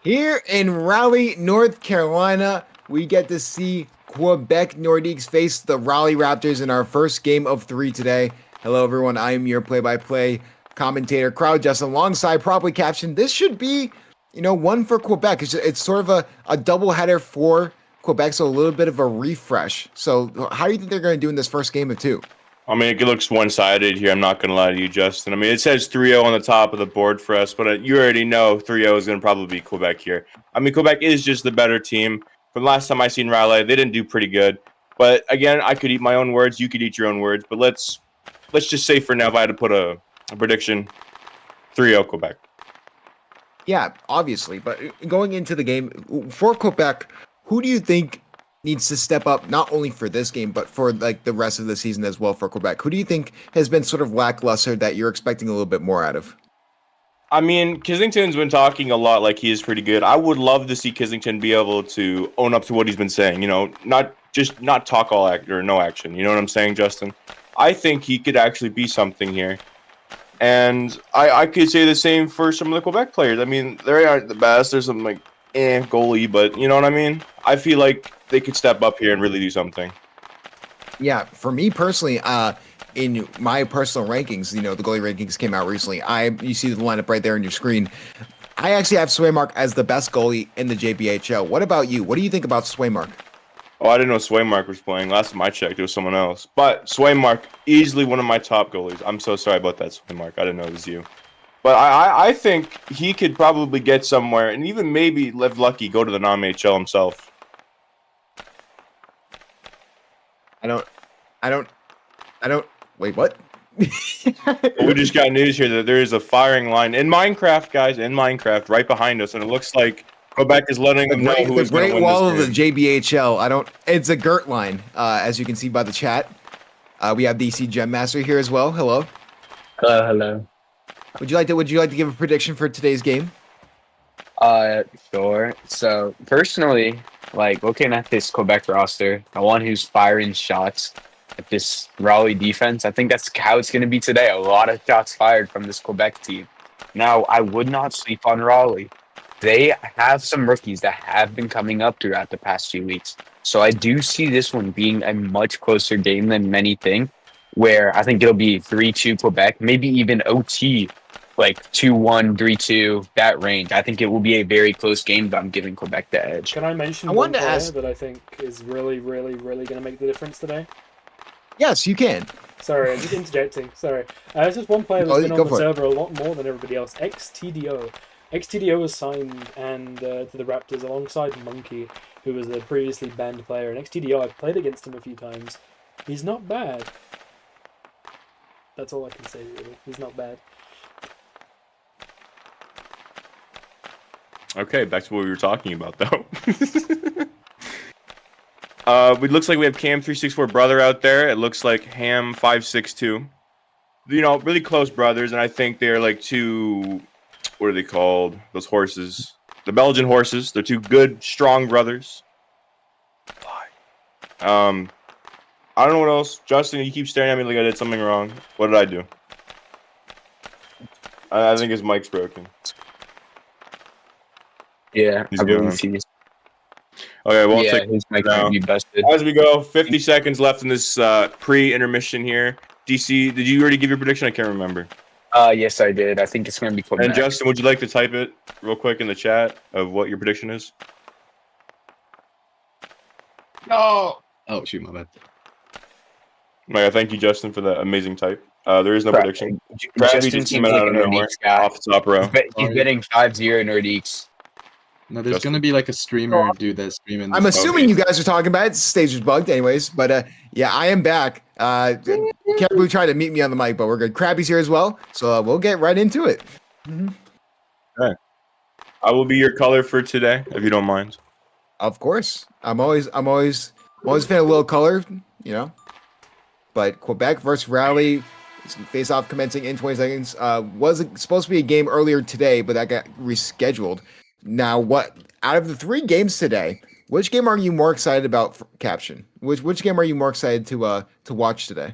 Here in Raleigh, North Carolina, we get to see Quebec Nordiques face the Raleigh Raptors in our first game of 3 today. Hello, everyone. I am your play-by-play commentator, Crowd Justin, alongside properly captioned. This should be, one for Quebec. It's sort of a double header for Quebec, so a little bit of a refresh. So, how do you think they're going to do in this first game of 2? I mean, it looks one-sided here. I'm not going to lie to you, Justin. I mean, it says 3-0 on the top of the board for us, but you already know 3-0 is going to probably be Quebec here. I mean, Quebec is just the better team. From the last time I seen Raleigh, they didn't do pretty good. But again, I could eat my own words. You could eat your own words. But let's just say for now, if I had to put a prediction, 3-0 Quebec. Yeah, obviously. But going into the game, for Quebec, who do you think needs to step up, not only for this game, but for like the rest of the season as well for Quebec? Who do you think has been sort of lackluster that you're expecting a little bit more out of? I mean, Kissington's been talking a lot like he is pretty good. I would love to see Kissington be able to own up to what he's been saying, not talk all act or no action. You know what I'm saying, Justin? I think he could actually be something here. And I could say the same for some of the Quebec players. I mean, they aren't the best. There's some goalie, but you know what I mean? I feel like they could step up here and really do something. Yeah, for me personally, in my personal rankings, the goalie rankings came out recently. You see the lineup right there on your screen. I actually have Swaymark as the best goalie in the JBHL. What about you? What do you think about Swaymark? Oh, I didn't know Swaymark was playing. Last time I checked, it was someone else. But Swaymark, easily one of my top goalies. I'm so sorry about that, Swaymark. I didn't know it was you. But I think he could probably get somewhere and even maybe live lucky, go to the non-HL himself. I don't. Wait, what? We just got news here that there is a firing line in Minecraft, guys, right behind us, and it looks like Quebec is letting them know who is going to win this game. The Great Wall of the JBHL. It's a Gert line, as you can see by the chat. We have DC Gem Master here as well. Hello. Hello. Would you like to give a prediction for today's game? Sure. So personally, looking at this Quebec roster, the one who's firing shots at this Raleigh defense, I think that's how it's going to be today. A lot of shots fired from this Quebec team. Now, I would not sleep on Raleigh. They have some rookies that have been coming up throughout the past few weeks. So I do see this one being a much closer game than many think, where I think it'll be 3-2 Quebec, maybe even OT, 2-1, 3-2, that range. I think it will be a very close game, but I'm giving Quebec the edge. Can I mention one player that I think is really, really, really going to make the difference today? Yes, you can. Sorry, I'm just interjecting. Sorry. There's just one player that's been on the server a lot more than everybody else. XTDO. XTDO was signed to the Raptors alongside Monkey, who was a previously banned player. And XTDO, I've played against him a few times. He's not bad. That's all I can say, really. He's not bad. Okay, back to what we were talking about, though. It looks like we have Cam364 brother out there. It looks like Ham562. Really close brothers, and I think they're two. What are they called? Those horses, the Belgian horses. They're two good, strong brothers. I don't know what else. Justin, you keep staring at me like I did something wrong. What did I do? I think his mic's broken. Yeah, I believe he is. Okay, well, yeah, his mic might be busted. As we go, 50 seconds left in this pre-intermission here. DC, did you already give your prediction? I can't remember. Yes, I did. I think it's going to be Quebec. And Justin, would you like to type it real quick in the chat of what your prediction is? No. Oh, shoot, my bad. My thank you, Justin, for that amazing type. There is no prediction. Justin seems like a Nordiques guy. Off the top row. He's betting 5-0 Nordiques. No, there's going to be a streamer do that stream. I'm assuming you guys are talking about it. Stage was bugged anyways. But yeah, I am back. Caribou tried to meet me on the mic, but we're good. Krabby's here as well. So we'll get right into it. Mm-hmm. Okay. I will be your color for today, if you don't mind. Of course. I'm always a fan of a little color, But Quebec versus Raleigh, face-off commencing in 20 seconds. Was supposed to be a game earlier today, but that got rescheduled. Now, out of the 3 games today, which game are you more excited about for caption? Which game are you more excited to watch today?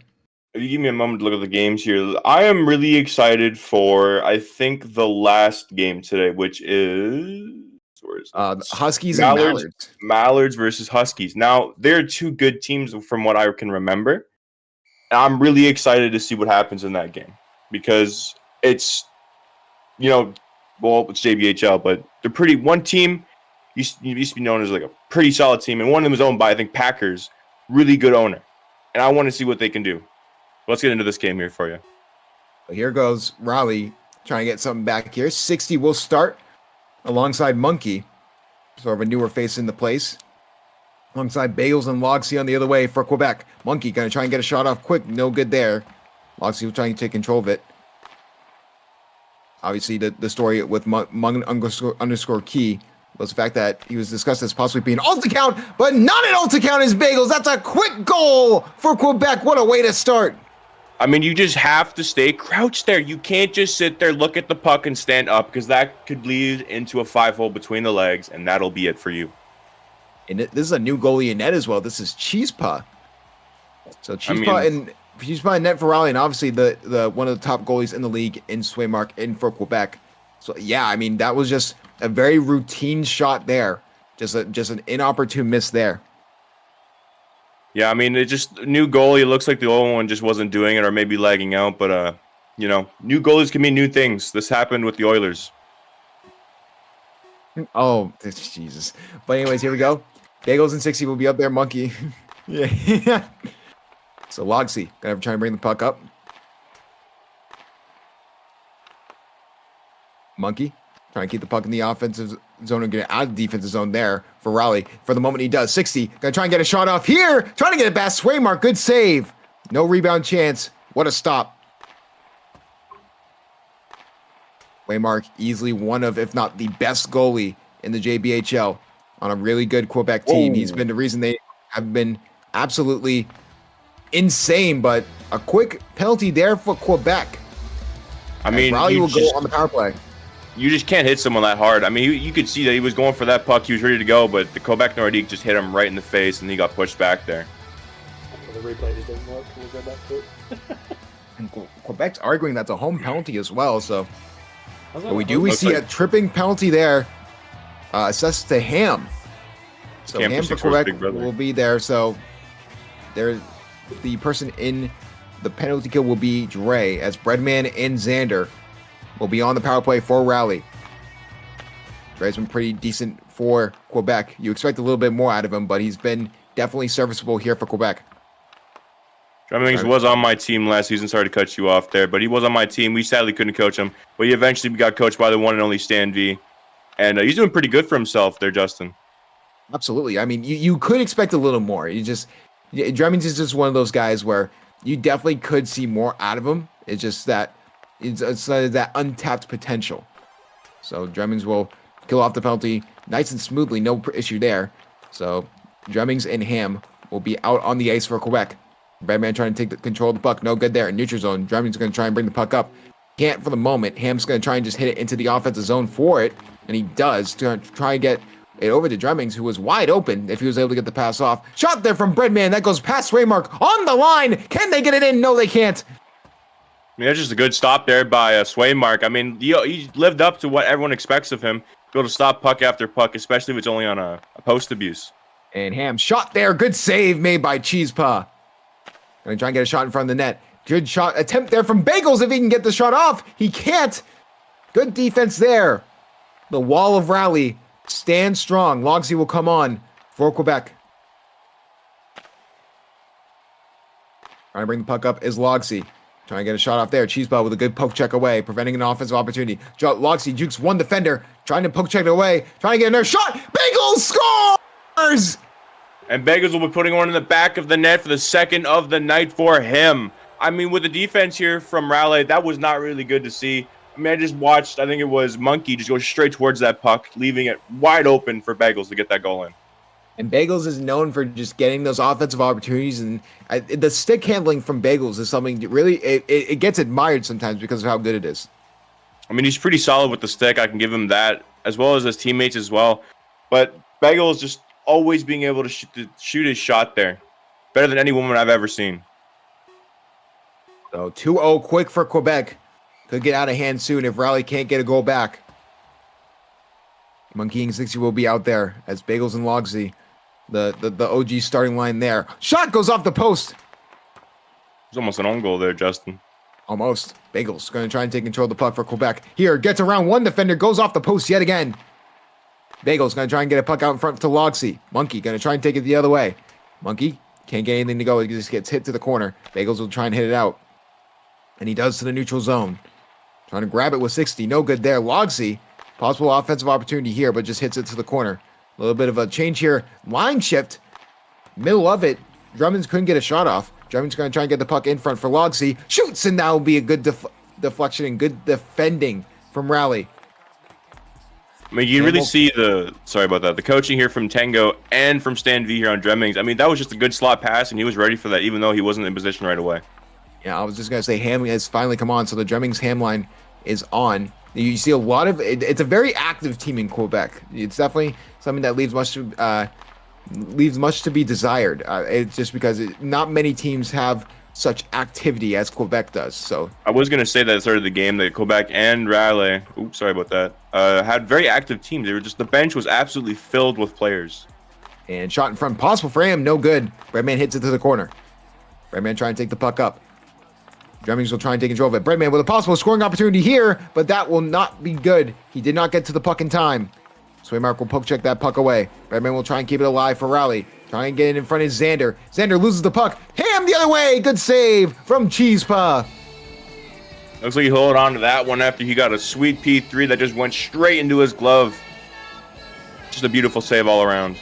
If you give me a moment to look at the games here, I am really excited for, I think, the last game today, which is Huskies and Mallards. Mallards versus Huskies. Now, they're two good teams from what I can remember. And I'm really excited to see what happens in that game because it's, it's JBHL, but they're pretty. One team used to be known as like a pretty solid team, and one of them is owned by, I think, Packers. Really good owner. And I want to see what they can do. Let's get into this game here for you. Here goes Raleigh trying to get something back here. 60 will start alongside Monkey. Sort of a newer face in the place. Alongside Bagels and Logsy on the other way for Quebec. Monkey going to try and get a shot off quick. No good there. Logsy will try and take control of it. Obviously, the story with underscore key was the fact that he was discussed as possibly being ult account, but not an ult account is Bagels. That's a quick goal for Quebec. What a way to start. I mean, you just have to stay crouched there. You can't just sit there, look at the puck, and stand up because that could lead into a 5-hole between the legs, and that'll be it for you. And this is a new goalie in net as well. This is Cheesepa. So Cheesepa in net for Raleigh, and obviously the one of the top goalies in the league in Swaymark in for Quebec. So yeah, I mean that was just a very routine shot there. Just an inopportune miss there. Yeah, I mean, it just new goalie. It looks like the old one just wasn't doing it, or maybe lagging out. But new goalies can mean new things. This happened with the Oilers. Oh, Jesus! But anyways, here we go. Bagels and 60 will be up there. Monkey, yeah. So Logsy gonna try and bring the puck up. Monkey trying to keep the puck in the offensive zone and get it out of the defensive zone there for Raleigh. For the moment he does. 60 gonna try and get a shot off here. Trying to get it past Swaymark. Good save. No rebound chance. What a stop. Waymark easily one of, if not the best goalie in the JBHL on a really good Quebec team. He's been the reason they have been absolutely insane, but a quick penalty there for Quebec. I mean, Raleigh will go on the power play. You just can't hit someone that hard. I mean, you could see that he was going for that puck. He was ready to go, but the Quebec Nordique just hit him right in the face, and he got pushed back there. The replay just didn't work. We'll go back to it. And Quebec's arguing that's a home penalty as well, so... But we Looks see like a tripping penalty there, assessed to Ham. So Ham Ham for Quebec will be there. So there, the person in the penalty kill will be Dre, as Breadman and Xander will be on the power play for Raleigh. Dre's been pretty decent for Quebec. You expect a little bit more out of him, but he's been definitely serviceable here for Quebec. Drummings was on my team last season. Sorry to cut you off there, but he was on my team. We sadly couldn't coach him, but he eventually got coached by the one and only Stan V. And he's doing pretty good for himself there, Justin. Absolutely. I mean, you could expect a little more. Drummings is just one of those guys where you definitely could see more out of him. It's just that it's that untapped potential. So Drummings will kill off the penalty nice and smoothly. No issue there. So Drummings and Ham will be out on the ice for Quebec. Batman trying to take the control of the puck. No good there in neutral zone. Drumming's going to try and bring the puck up. Can't for the moment. Ham's going to try and just hit it into the offensive zone for it. And he does to try and get it over to Drummings, who was wide open if he was able to get the pass off. Shot there from Breadman. That goes past Swaymark on the line. Can they get it in? No, they can't. I mean, that's just a good stop there by Swaymark. I mean, he lived up to what everyone expects of him. Be able to stop puck after puck, especially if it's only on a post abuse. And Ham shot there. Good save made by Cheesepa. Going to try and get a shot in front of the net. Good shot attempt there from Bagels if he can get the shot off. He can't. Good defense there. The wall of Raleigh stands strong. Logsy will come on for Quebec. Trying to bring the puck up is Logsy. Trying to get a shot off there. Cheeseball with a good poke check away, preventing an offensive opportunity. Logsy jukes one defender, trying to poke check it away, trying to get another shot. Bagels scores! And Bagels will be putting one in the back of the net for the second of the night for him. I mean, with the defense here from Raleigh, that was not really good to see. I mean, I just watched, I think it was Monkey just go straight towards that puck, leaving it wide open for Bagels to get that goal in. And Bagels is known for just getting those offensive opportunities. And the stick handling from Bagels is something that really, it gets admired sometimes because of how good it is. I mean, he's pretty solid with the stick. I can give him that, as well as his teammates as well. But Bagels just always being able to shoot his shot there. Better than any woman I've ever seen. So 2-0 quick for Quebec. Could get out of hand soon if Raleigh can't get a goal back. Monkey and 60 will be out there as Bagels and Logsy, the OG starting line there. Shot goes off the post. It's almost an own goal there, Justin. Almost. Bagels going to try and take control of the puck for Quebec. Here, gets around one defender, goes off the post yet again. Bagels going to try and get a puck out in front to Logsy. Monkey going to try and take it the other way. Monkey can't get anything to go. He just gets hit to the corner. Bagels will try and hit it out. And he does to the neutral zone. Trying to grab it with 60. No good there. Logsy, possible offensive opportunity here, but just hits it to the corner. A little bit of a change here. Line shift. Middle of it. Drummond's couldn't get a shot off. Drummond's going to try and get the puck in front for Logsy. Shoots, and that will be a good deflection and good defending from Rally. I mean, you really see the coaching here from Tango and from Stan V here on Dremmings. I mean, that was just a good slot pass, and he was ready for that, even though he wasn't in position right away. Yeah, I was just going to say Hamlin has finally come on, so the Dremmings ham line is on. You see a lot of it's a very active team in Quebec. It's definitely something that leaves much to be desired. It's just because not many teams have such activity as Quebec does. So I was going to say that at the start of the game that Quebec and Raleigh, oops, sorry about that, had very active teams. They were just, the bench was absolutely filled with players. And shot in front, possible for him, no good. Breadman hits it to the corner. Breadman trying to take the puck up. Dremmings will try and take control of it. Breadman with a possible scoring opportunity here, but that will not be good. He did not get to the puck in time. Swaymark will poke check that puck away. Breadman will try and keep it alive for Raleigh. Trying to get it in front of Xander. Xander loses the puck. Ham the other way. Good save from Cheesepa. Looks like he held on to that one after he got a sweet P3 that just went straight into his glove. Just a beautiful save all around.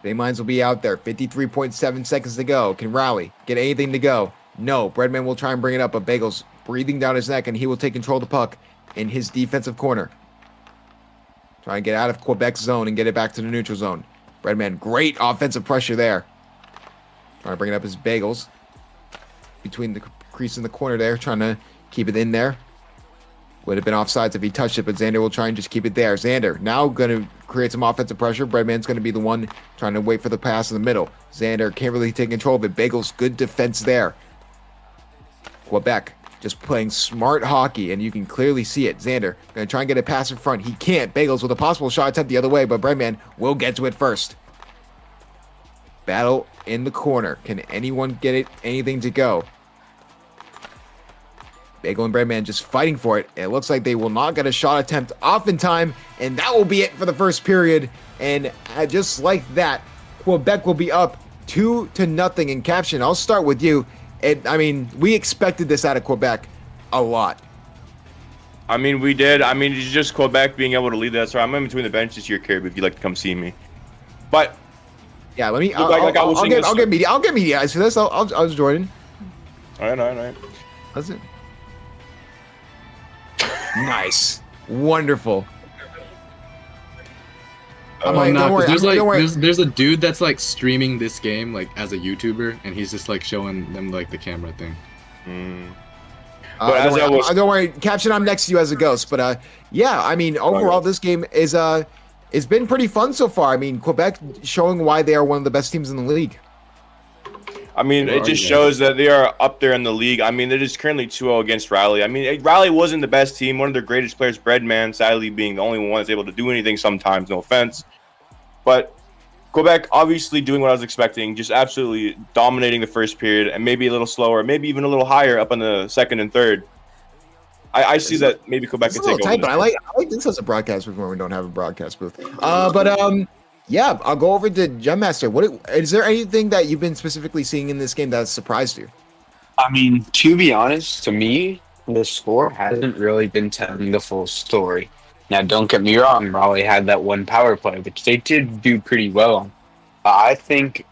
Bay Mines will be out there. 53.7 seconds to go. Can Raleigh get anything to go? No. Breadman will try and bring it up, but Bagel's breathing down his neck, and he will take control of the puck in his defensive corner. Try and get out of Quebec's zone and get it back to the neutral zone. Breadman, great offensive pressure there. Trying to bring it up as Bagels. Between the crease in the corner there, trying to keep it in there. Would have been offsides if he touched it, but Xander will try and just keep it there. Xander now going to create some offensive pressure. Breadman's going to be the one trying to wait for the pass in the middle. Xander can't really take control of it. Bagels, good defense there. Quebec just playing smart hockey, and you can clearly see it. Xander going to try and get a pass in front. He can't. Bagels with a possible shot attempt the other way, but Breadman will get to it first. Battle in the corner. Can anyone get it? Anything to go? Bagel and Breadman just fighting for it. It looks like they will not get a shot attempt off in time, and that will be it for the first period. And just like that, Quebec will be up 2-0 in caption. I'll start with you. I mean, we expected this out of Quebec a lot. I mean, we did. I mean, it's just Quebec being able to lead that. So I'm in between the benches here, Carib, if you'd like to come see me. But yeah, let me. I'll get media. I'll get media eyes for this. I'll join. All right. That's it. Nice, wonderful. There's a dude that's like streaming this game like as a YouTuber, and he's just like showing them like the camera thing. Don't worry, Caption, I'm next to you as a ghost. But yeah, I mean, overall, this game is it's been pretty fun so far. I mean, Quebec showing why they are one of the best teams in the league. I mean, it just shows that they are up there in the league. I mean, it is currently 2-0 against Raleigh. I mean, Raleigh wasn't the best team. One of their greatest players, Breadman, sadly being the only one that's able to do anything sometimes, no offense. But Quebec obviously doing what I was expecting, just absolutely dominating the first period, and maybe a little slower, maybe even a little higher up on the second and third. I see that maybe Quebec can take over. But I like this as a broadcast booth when we don't have a broadcast booth. Yeah, I'll go over to Gemmaster. What is there anything that you've been specifically seeing in this game that has surprised you? I mean, to be honest, to me, the score hasn't really been telling the full story. Now, don't get me wrong, Raleigh had that one power play, which they did do pretty well on. I think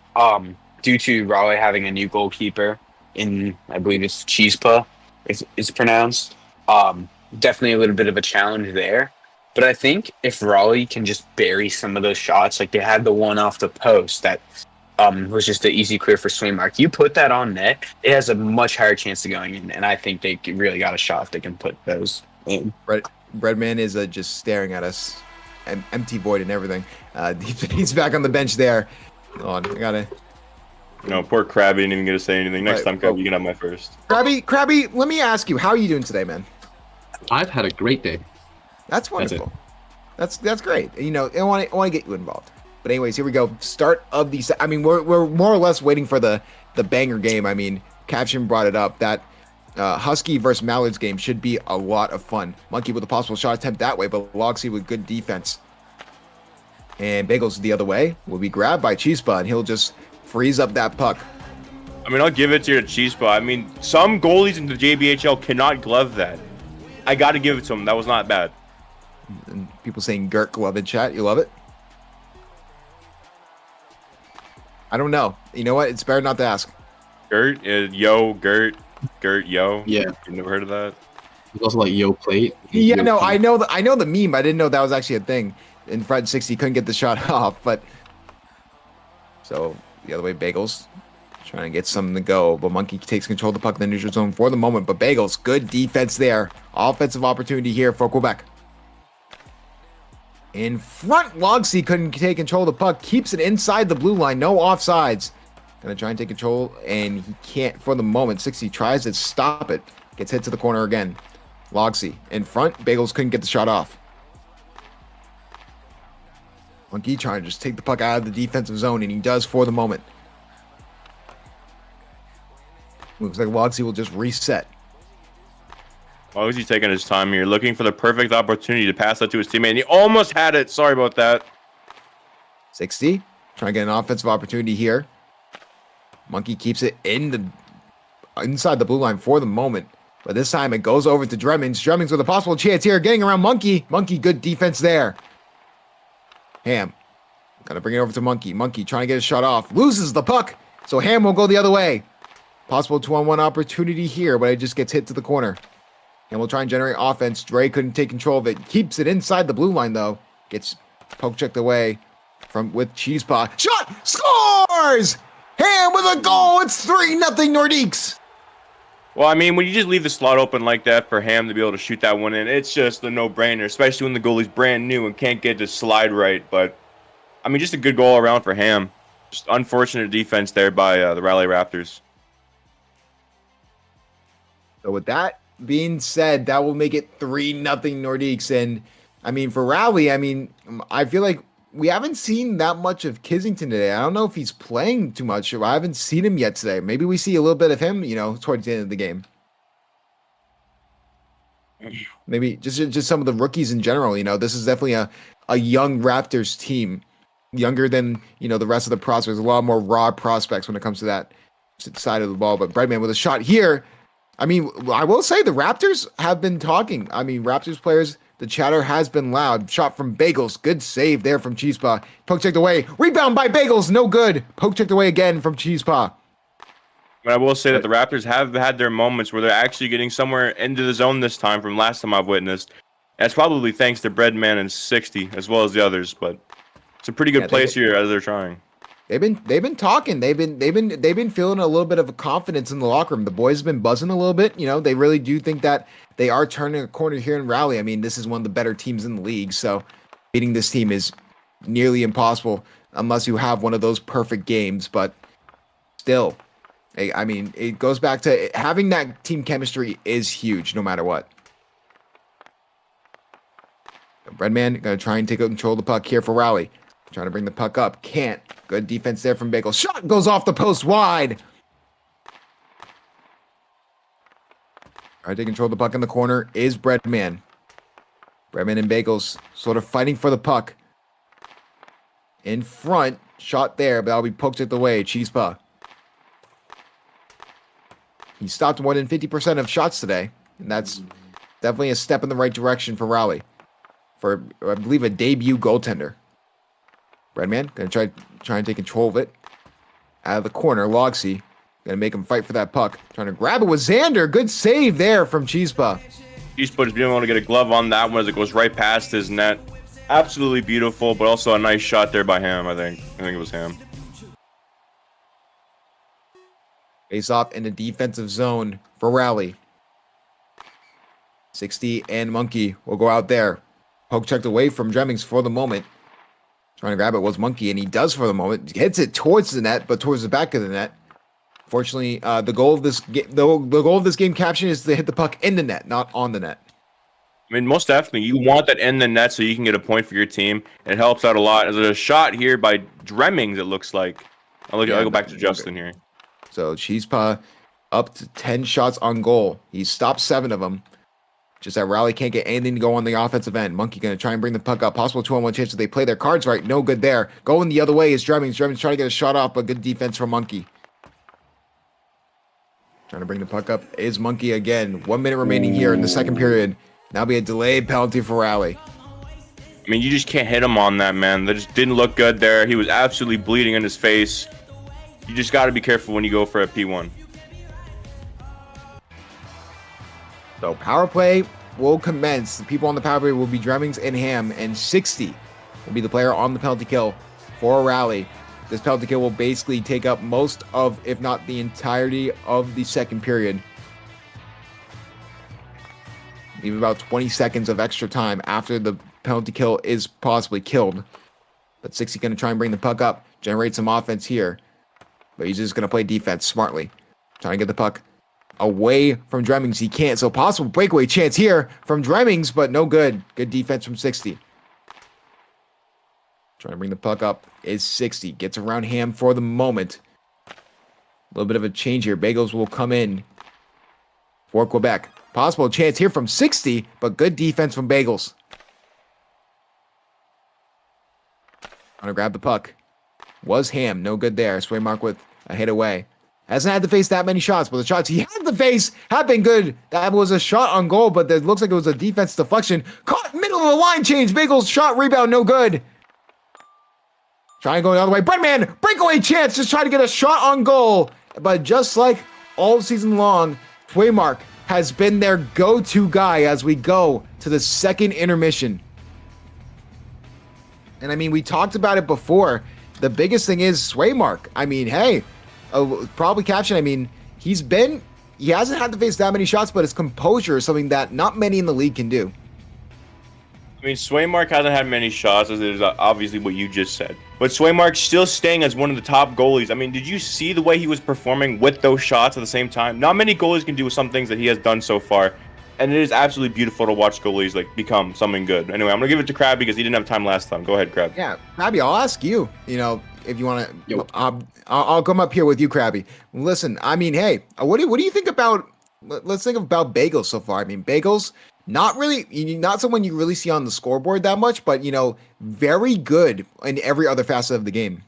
due to Raleigh having a new goalkeeper in, I believe it's Cheesepa, it's pronounced, definitely a little bit of a challenge there. But I think if Raleigh can just bury some of those shots, like they had the one off the post that was just an easy clear for Swaymark. You put that on net, it has a much higher chance of going in, and I think they really got a shot if they can put those in. Breadman is just staring at us, empty void and everything. He's back on the bench there. Hold on, I gotta. No, poor Krabby didn't even get to say anything. Next time, Krabby, you can have my first. Krabby, let me ask you, how are you doing today, man? I've had a great day. That's wonderful. That's great. You know, I want to get you involved. But anyways, here we go. Start of the. I mean, we're more or less waiting for the banger game. I mean, Caption brought it up that Husky versus Mallards game should be a lot of fun. Monkey with a possible shot attempt that way, but Logsy with good defense. And Bagels the other way will be grabbed by Chispa, and he'll just freeze up that puck. I mean, I'll give it to your Chispa. I mean, some goalies in the JBHL cannot glove that. I got to give it to him. That was not bad. And people saying Gert glove in chat. You love it? I don't know. You know what? It's better not to ask. Gert, Gert, yo. Yeah. You never heard of that? It's also like yo plate. Yeah, Yo no, plate. I know the meme. I didn't know that was actually a thing. In front 60, couldn't get the shot off, but so the other way, Bagels trying to get something to go, but Monkey takes control of the puck in the neutral zone for the moment. But Bagels, good defense there. Offensive opportunity here for Quebec. In front, Logsy couldn't take control of the puck, keeps it inside the blue line, no offsides. Gonna try and take control, and he can't for the moment. 60 tries to stop it, gets hit to the corner again. Logsy in front, Bagels couldn't get the shot off. Monkey trying to just take the puck out of the defensive zone, and he does for the moment. Looks like Logsy will just reset. Why was he taking his time here? Looking for the perfect opportunity to pass that to his teammate, and he almost had it. Sorry about that. 60, trying to get an offensive opportunity here. Monkey keeps it inside the blue line for the moment, but this time it goes over to Dremmings. Dremmings with a possible chance here, getting around Monkey. Monkey, good defense there. Ham, gotta bring it over to Monkey. Monkey trying to get a shot off, loses the puck, so Ham will go the other way. Possible 2-on-1 opportunity here, but it just gets hit to the corner. And we'll try and generate offense. Dre couldn't take control of it. Keeps it inside the blue line, though. Gets poke checked away with Cheesepaw. Shot! Scores! Ham with a goal! It's 3-0 Nordiques! Well, I mean, when you just leave the slot open like that for Ham to be able to shoot that one in, it's just a no-brainer, especially when the goalie's brand new and can't get the slide right. But, I mean, just a good goal around for Ham. Just unfortunate defense there by the Raleigh Raptors. So with that being said, that will make it 3-0 Nordiques. And, I mean, for Raleigh, I mean, I feel like we haven't seen that much of Kissington today. I don't know if he's playing too much. I haven't seen him yet today. Maybe we see a little bit of him, you know, towards the end of the game. Maybe just some of the rookies in general. You know, this is definitely a young Raptors team, younger than, you know, the rest of the prospects. A lot more raw prospects when it comes to that side of the ball. But Breadman with a shot here. I mean, I will say the Raptors have been talking. I mean, Raptors players, the chatter has been loud. Shot from Bagels. Good save there from Cheesepaw. Poke checked away. Rebound by Bagels. No good. Poke checked away again from Cheesepaw. But I will say that the Raptors have had their moments where they're actually getting somewhere into the zone this time from last time I've witnessed. That's probably thanks to Breadman and 60 as well as the others, but it's a pretty good place here as they're trying. They've been talking. They've been feeling a little bit of a confidence in the locker room. The boys have been buzzing a little bit. You know, they really do think that they are turning a corner here in Raleigh. I mean, this is one of the better teams in the league, so beating this team is nearly impossible unless you have one of those perfect games. But still, I mean, it goes back to having that team chemistry is huge no matter what. Breadman gonna try and take control of the puck here for Raleigh. Trying to bring the puck up. Can't. Good defense there from Bagel. Shot goes off the post wide. Trying to take control of the puck in the corner is Breadman. Breadman and Bagels sort of fighting for the puck. In front. Shot there, but that'll be poked at the way. Cheesepaw. He stopped more than 50% of shots today. And that's definitely a step in the right direction for Raleigh. For, I believe, a debut goaltender. Breadman gonna try and take control of it. Out of the corner, Logsy gonna make him fight for that puck. Trying to grab it with Xander. Good save there from Cheesepaw. Cheesepaw just being able to get a glove on that one as it goes right past his net. Absolutely beautiful, but also a nice shot there by Ham, I think. I think it was Ham. Face off in the defensive zone for Raleigh. 60 and Monkey will go out there. Poke checked away from Dremmings for the moment. Trying to grab it was Monkey, and he does for the moment. Hits it towards the net, but towards the back of the net. Fortunately, the goal of this game caption is to hit the puck in the net, not on the net. I mean, most definitely, you want that in the net so you can get a point for your team. It helps out a lot. There's a shot here by Dremmings, it looks like. I'll go back to Justin here. So Cheesepaw up to 10 shots on goal. He stopped 7 of them. Just that Raleigh can't get anything to go on the offensive end. Monkey going to try and bring the puck up. Possible 2-on-1 chance if they play their cards right. No good there. Going the other way is Dremmings. Dremmings trying to get a shot off, but good defense from Monkey. Trying to bring the puck up is Monkey again. 1 minute remaining here in the second period. Now be a delayed penalty for Raleigh. I mean, you just can't hit him on that, man. That just didn't look good there. He was absolutely bleeding in his face. You just got to be careful when you go for a P1. So power play will commence. The people on the power play will be Dremmings and Ham, and 60 will be the player on the penalty kill for Raleigh. This penalty kill will basically take up most of, if not the entirety of the second period. Leave about 20 seconds of extra time after the penalty kill is possibly killed. But 60 going to try and bring the puck up, generate some offense here. But he's just going to play defense smartly. Trying to get the puck away from Dremmings. He can't. So possible breakaway chance here from Dremmings, but no good. Good defense from 60. Trying to bring the puck up is 60. Gets around Ham for the moment. A little bit of a change here. Bagels will come in for Quebec. Possible chance here from 60, but good defense from Bagels. Gonna grab the puck. Was Ham. No good there. Swaymark with a hit away. Hasn't had to face that many shots, but the shots he had to face have been good. That was a shot on goal, but it looks like it was a defense deflection. Caught middle of the line change. Bagels shot rebound. No good. Trying to go the other way. Breadman, breakaway chance. Just trying to get a shot on goal. But just like all season long, Twaymark has been their go-to guy as we go to the second intermission. And I mean, we talked about it before. The biggest thing is Swaymark. I mean, hey, probably caption. I mean, he hasn't had to face that many shots, but his composure is something that not many in the league can do. I mean, Swaymark hasn't had many shots, as it is obviously what you just said. But Swaymark's still staying as one of the top goalies. I mean, did you see the way he was performing with those shots at the same time? Not many goalies can do some things that he has done so far. And it is absolutely beautiful to watch goalies like become something good. Anyway, I'm going to give it to Crab because he didn't have time last time. Go ahead, Crab. Yeah, Crabby, I'll ask you, if you want to, I'll come up here with you, Crabby. Listen, I mean, hey, what do you think about, let's think about Bagels so far. I mean, Bagels, not someone you really see on the scoreboard that much, but, very good in every other facet of the game.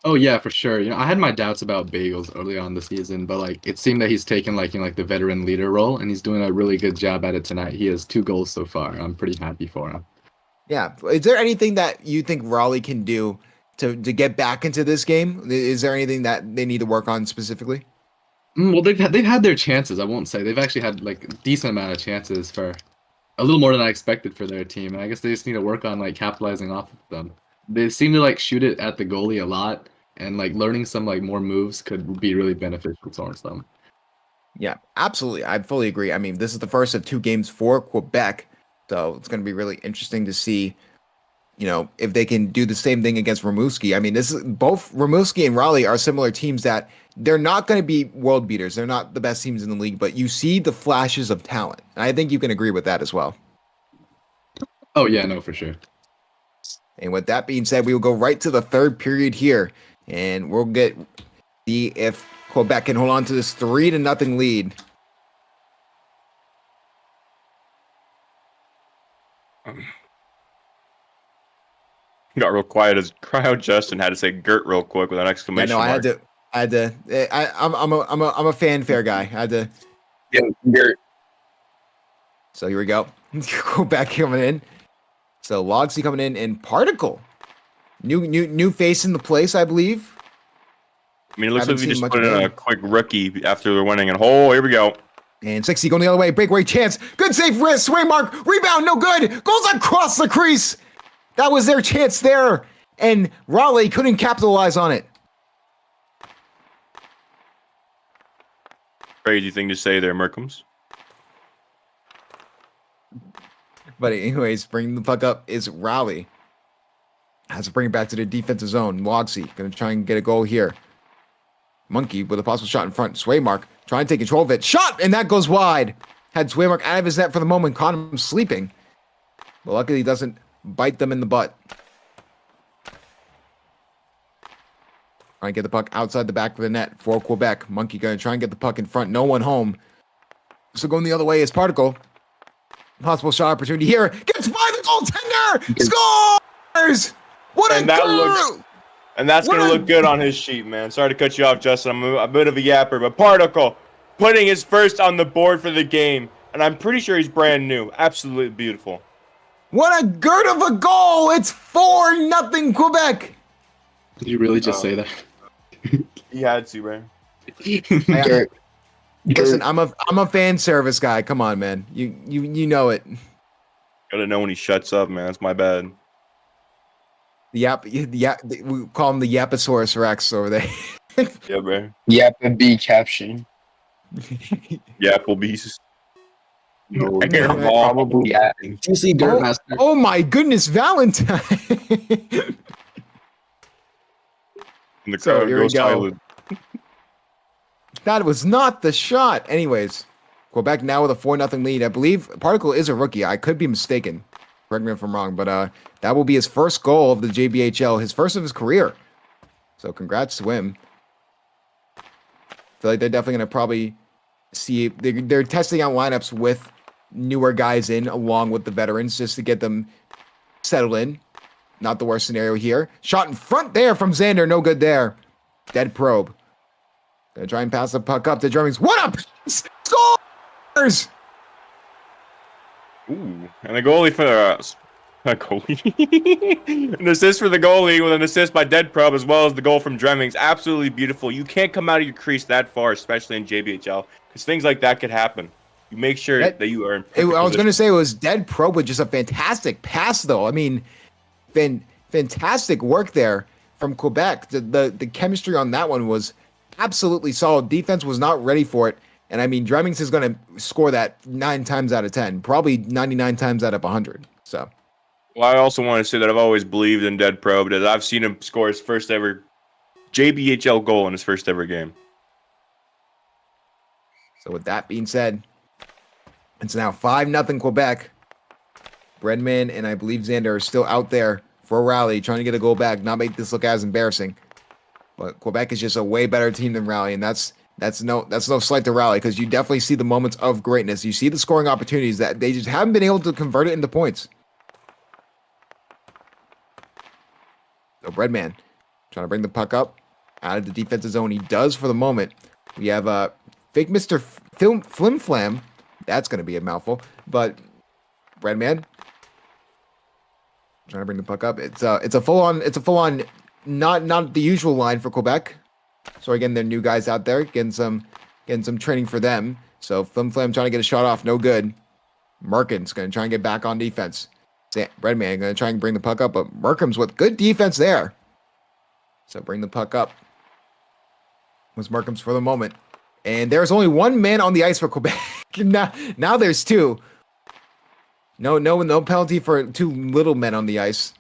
Oh yeah, for sure. I had my doubts about Bagels early on the season, but it seemed that he's taken the veteran leader role, and he's doing a really good job at it tonight. He has 2 goals so far. I'm pretty happy for him. Yeah. Is there anything that you think Raleigh can do to get back into this game? Is there anything that they need to work on specifically? Well, they've had their chances. I won't say they've actually had a decent amount of chances for a little more than I expected for their team, and I guess they just need to work on capitalizing off of them. They seem to shoot it at the goalie a lot, and learning some more moves could be really beneficial towards them. Yeah, absolutely. I fully agree. I mean, this is the first of 2 games for Quebec, so it's going to be really interesting to see, if they can do the same thing against Rimouski. I mean, both Rimouski and Raleigh are similar teams that they're not going to be world beaters. They're not the best teams in the league, but you see the flashes of talent. And I think you can agree with that as well. Oh yeah, no, for sure. And with that being said, we will go right to the third period here, and we'll see if Quebec can hold on to this 3-0 lead. Got real quiet as Cryo Justin had to say "Gert" real quick with an exclamation mark. I'm a fanfare guy. I had to. Yeah, Gert. So here we go. Quebec coming in. So Logsy coming in, and Particle, new face in the place, I believe. I mean, it looks like we just put in a quick rookie after they're winning, and here we go. And 60 going the other way, breakaway chance, good save, wrist, Swaymark, rebound, no good, goes across the crease. That was their chance there, and Raleigh couldn't capitalize on it. Crazy thing to say there, Merkums. But anyways, bringing the puck up is Raleigh. Has to bring it back to the defensive zone. Logsy going to try and get a goal here. Monkey with a possible shot in front. Swaymark trying to take control of it. Shot! And that goes wide. had Swaymark out of his net for the moment, caught him sleeping. But luckily he doesn't bite them in the butt. Trying to get the puck outside the back of the net for Quebec. Monkey going to try and get the puck in front. No one home. So going the other way is Particle. Possible shot opportunity here. Gets by the goaltender. Scores! What And a that goal! looks- And that's going to look good on his sheet, man. Sorry to cut you off, Justin. I'm a bit of a yapper, but Particle putting his first on the board for the game. And I'm pretty sure he's brand new. Absolutely beautiful. What a gird of a goal! It's 4-0 Quebec. Did you really just say that? He had to, man. Listen, I'm a fan service guy. Come on, man. You know it. Gotta know when he shuts up, man. That's my bad. We call him the Yaposaurus Rex over there. Yeah, bro. Yep, B caption. Yeah, Applebee's. No, Probably yeah. TC Dirtmaster. Oh my goodness, Valentine. And the So crowd here we goes go. silent. That was not the shot. Anyways, Quebec now with a 4-0 lead. I believe Particle is a rookie. I could be mistaken. Correct me if I'm wrong, but that will be his first goal of the JBHL, his first of his career. So congrats to him. I feel like they're definitely going to probably see, they're testing out lineups with newer guys in along with the veterans just to get them settled in. Not the worst scenario here. Shot in front there from Xander. No good there. Dead probe. Gonna try and pass the puck up to Drummings. What up? Scores! Ooh, and the goalie for a goalie. An assist for the goalie with an assist by Dead Probe as well as the goal from Dremmings. Absolutely beautiful. You can't come out of your crease that far, especially in JBHL, because things like that could happen. You make sure that you are in perfect I was position. going to say it was Dead Probe with just a fantastic pass, though. I mean, fantastic work there from Quebec. The chemistry on that one was absolutely solid. Defense was not ready for it. And I mean, Dremmings is going to score that 9 times out of 10, probably 99 times out of 100. So, Well, I also want to say that I've always believed in Dead Probe. That I've seen him score his first ever JBHL goal in his first ever game. so with that being said, it's now 5-0 Quebec. Breadman and I believe Xander are still out there for a rally, trying to get a goal back, not make this look as embarrassing. But Quebec is just a way better team than Rally, and that's no slight to Rally, because you definitely see the moments of greatness. You see the scoring opportunities that they just haven't been able to convert it into points. So Breadman trying to bring the puck up out of the defensive zone. He does for the moment. We have fake Mr. Flim Flam. That's going to be a mouthful. But Breadman trying to bring the puck up. It's a full on not the usual line for Quebec. So again, they're new guys out there getting some training for them. So Flim Flam trying to get a shot off, no good. Merkin's going to try and get back on defense. Breadman going to try and bring the puck up, but Merkham's with good defense there. So bring the puck up. Was Merkham's for the moment. And there's only one man on the ice for Quebec. now there's two. No penalty for 2 little men on the ice.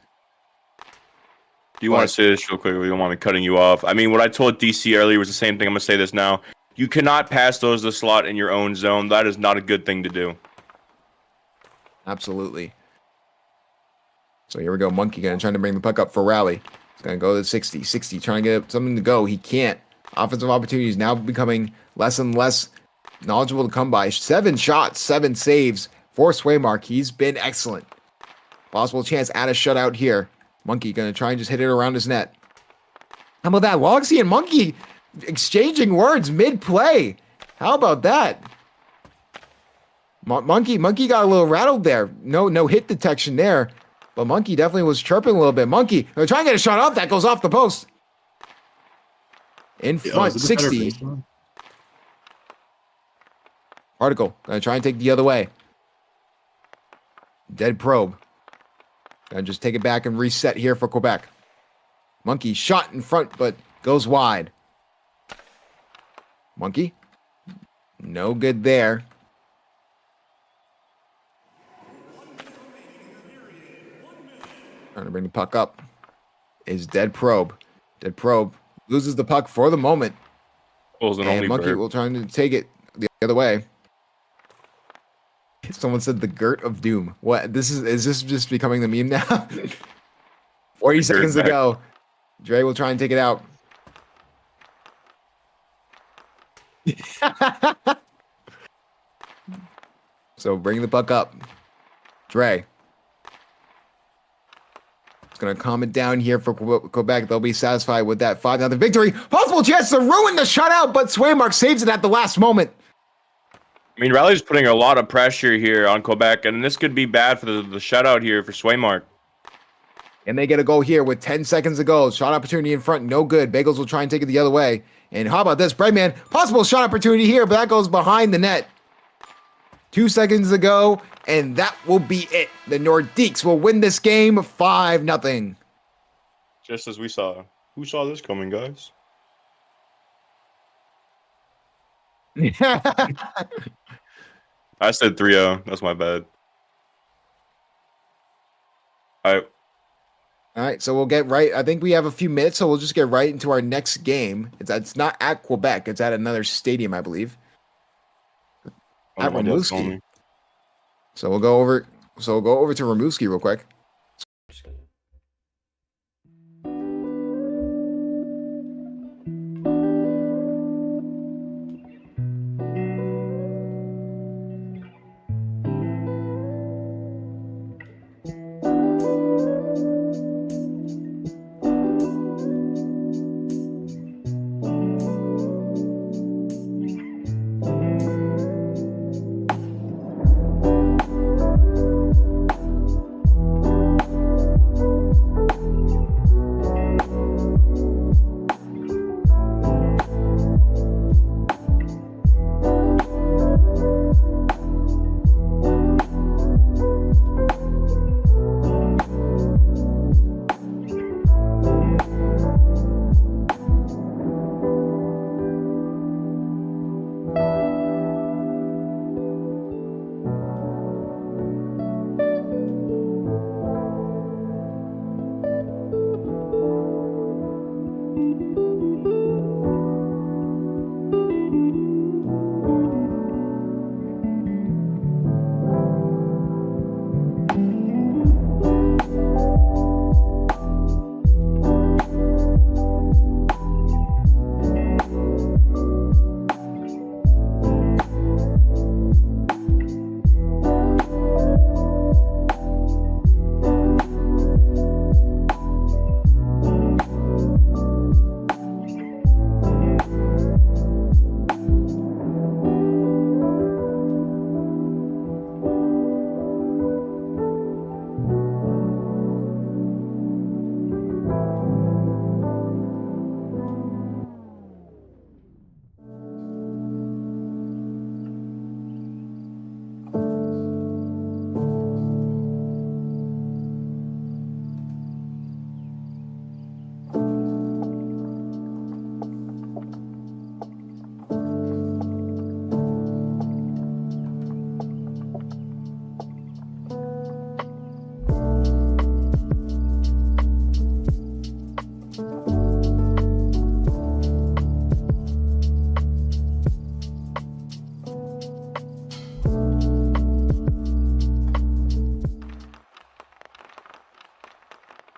Do you want to say this real quick? We don't want me cutting you off. I mean, what I told DC earlier was the same thing. I'm going to say this now. You cannot pass those to slot in your own zone. That is not a good thing to do. Absolutely. So here we go. Monkey trying to bring the puck up for Rally. He's going to go to 60. 60 trying to get something to go. He can't. Offensive opportunities now becoming less and less knowledgeable to come by. 7 shots, 7 saves for Swaymark. He's been excellent. Possible chance at a shutout here. Monkey going to try and just hit it around his net. How about that? Logsy and Monkey exchanging words mid-play. How about that? Monkey got a little rattled there. No hit detection there. But Monkey definitely was chirping a little bit. Monkey trying to get a shot off. That goes off the post. In front, 60. Particle going to try and take the other way. Dead Probe. Gonna just take it back and reset here for Quebec. Monkey shot in front, but goes wide. Monkey. No good there. Trying to bring the puck up is Dead Probe. Dead Probe loses the puck for the moment. And Monkey will try to take it the other way. Someone said the Gert of Doom. What? Is this just becoming the meme now? 40 seconds to go. Dre will try and take it out. So bring the puck up. Dre. It's going to calm it down here for Quebec. They'll be satisfied with that 5-0 victory. Possible chance to ruin the shutout, but Swaymark saves it at the last moment. I mean, Riley's putting a lot of pressure here on Quebec, and this could be bad for the shutout here for Swaymark. And they get a goal here with 10 seconds to go. Shot opportunity in front, no good. Bagels will try and take it the other way. And how about this? Breadman, possible shot opportunity here, but that goes behind the net. 2 seconds to go, and that will be it. The Nordiques will win this game 5-0. Just as we saw. Who saw this coming, guys? I said 3-0. That's my bad. All right, so we'll get right. I think we have a few minutes, so we'll just get right into our next game. It's not at Quebec. It's at another stadium, I believe. At Rimouski. So we'll go over. So we'll go over to Rimouski real quick.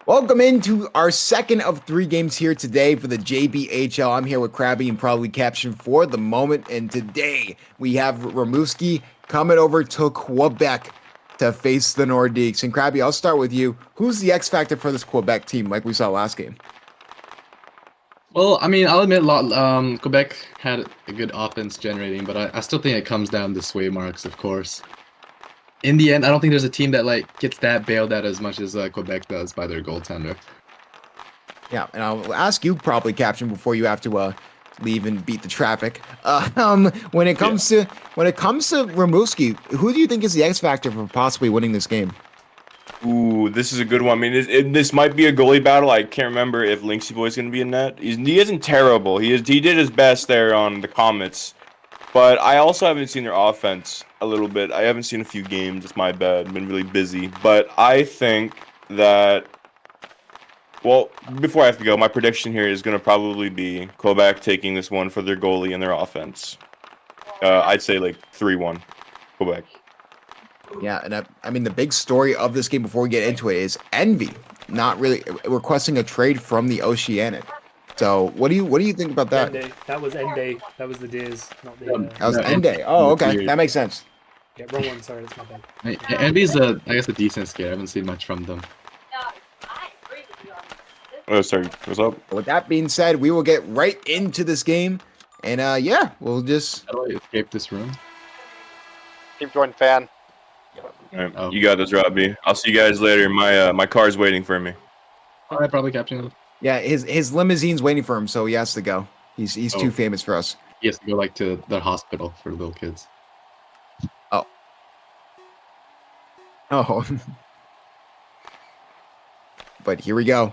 Welcome into our second of 3 games here today for the JBHL. I'm here with Krabby and probably Caption for the moment. And today we have Rimouski coming over to Quebec to face the Nordiques. And Krabby, I'll start with you. Who's the X factor for this Quebec team like we saw last game? Well, I mean, I'll admit Quebec had a good offense generating, but I still think it comes down to Swaymarks, of course. In the end, I don't think there's a team that gets that bailed out as much as Quebec does by their goaltender. Yeah, and I'll ask you probably, Caption, before you have to leave and beat the traffic. When it comes to Rimouski, who do you think is the X factor for possibly winning this game? Ooh, this is a good one. I mean, this might be a goalie battle. I can't remember if Lynxy Boy's going to be in net. He isn't terrible. He did his best there on the Comets. But I also haven't seen their offense a little bit. I haven't seen a few games. It's my bad. I've been really busy. But I think that, well, before I have to go, my prediction here is going to probably be Quebec taking this one for their goalie and their offense. I'd say 3-1 Quebec. Yeah, and I mean the big story of this game before we get into it is Envy not really requesting a trade from the Oceanic. So what do you think about that? Ende. That was Ende. That was the Deers, not the. That was No, Ende. Oh, okay, that makes sense. Yeah, wrong one. Sorry, that's my bad. Envy's I guess a decent skate. I haven't seen much from them. Oh, sorry. What's up? With that being said, we will get right into this game, and yeah, we'll just. How do I escape this room? Team Jordan fan. All right, Oh. you got this, Robbie. I'll see you guys later. My car's waiting for me. I probably captured him. Yeah, his limousine's waiting for him, so he has to go. He's too Oh. famous for us. He has to go like to the hospital for little kids. Oh. But here we go.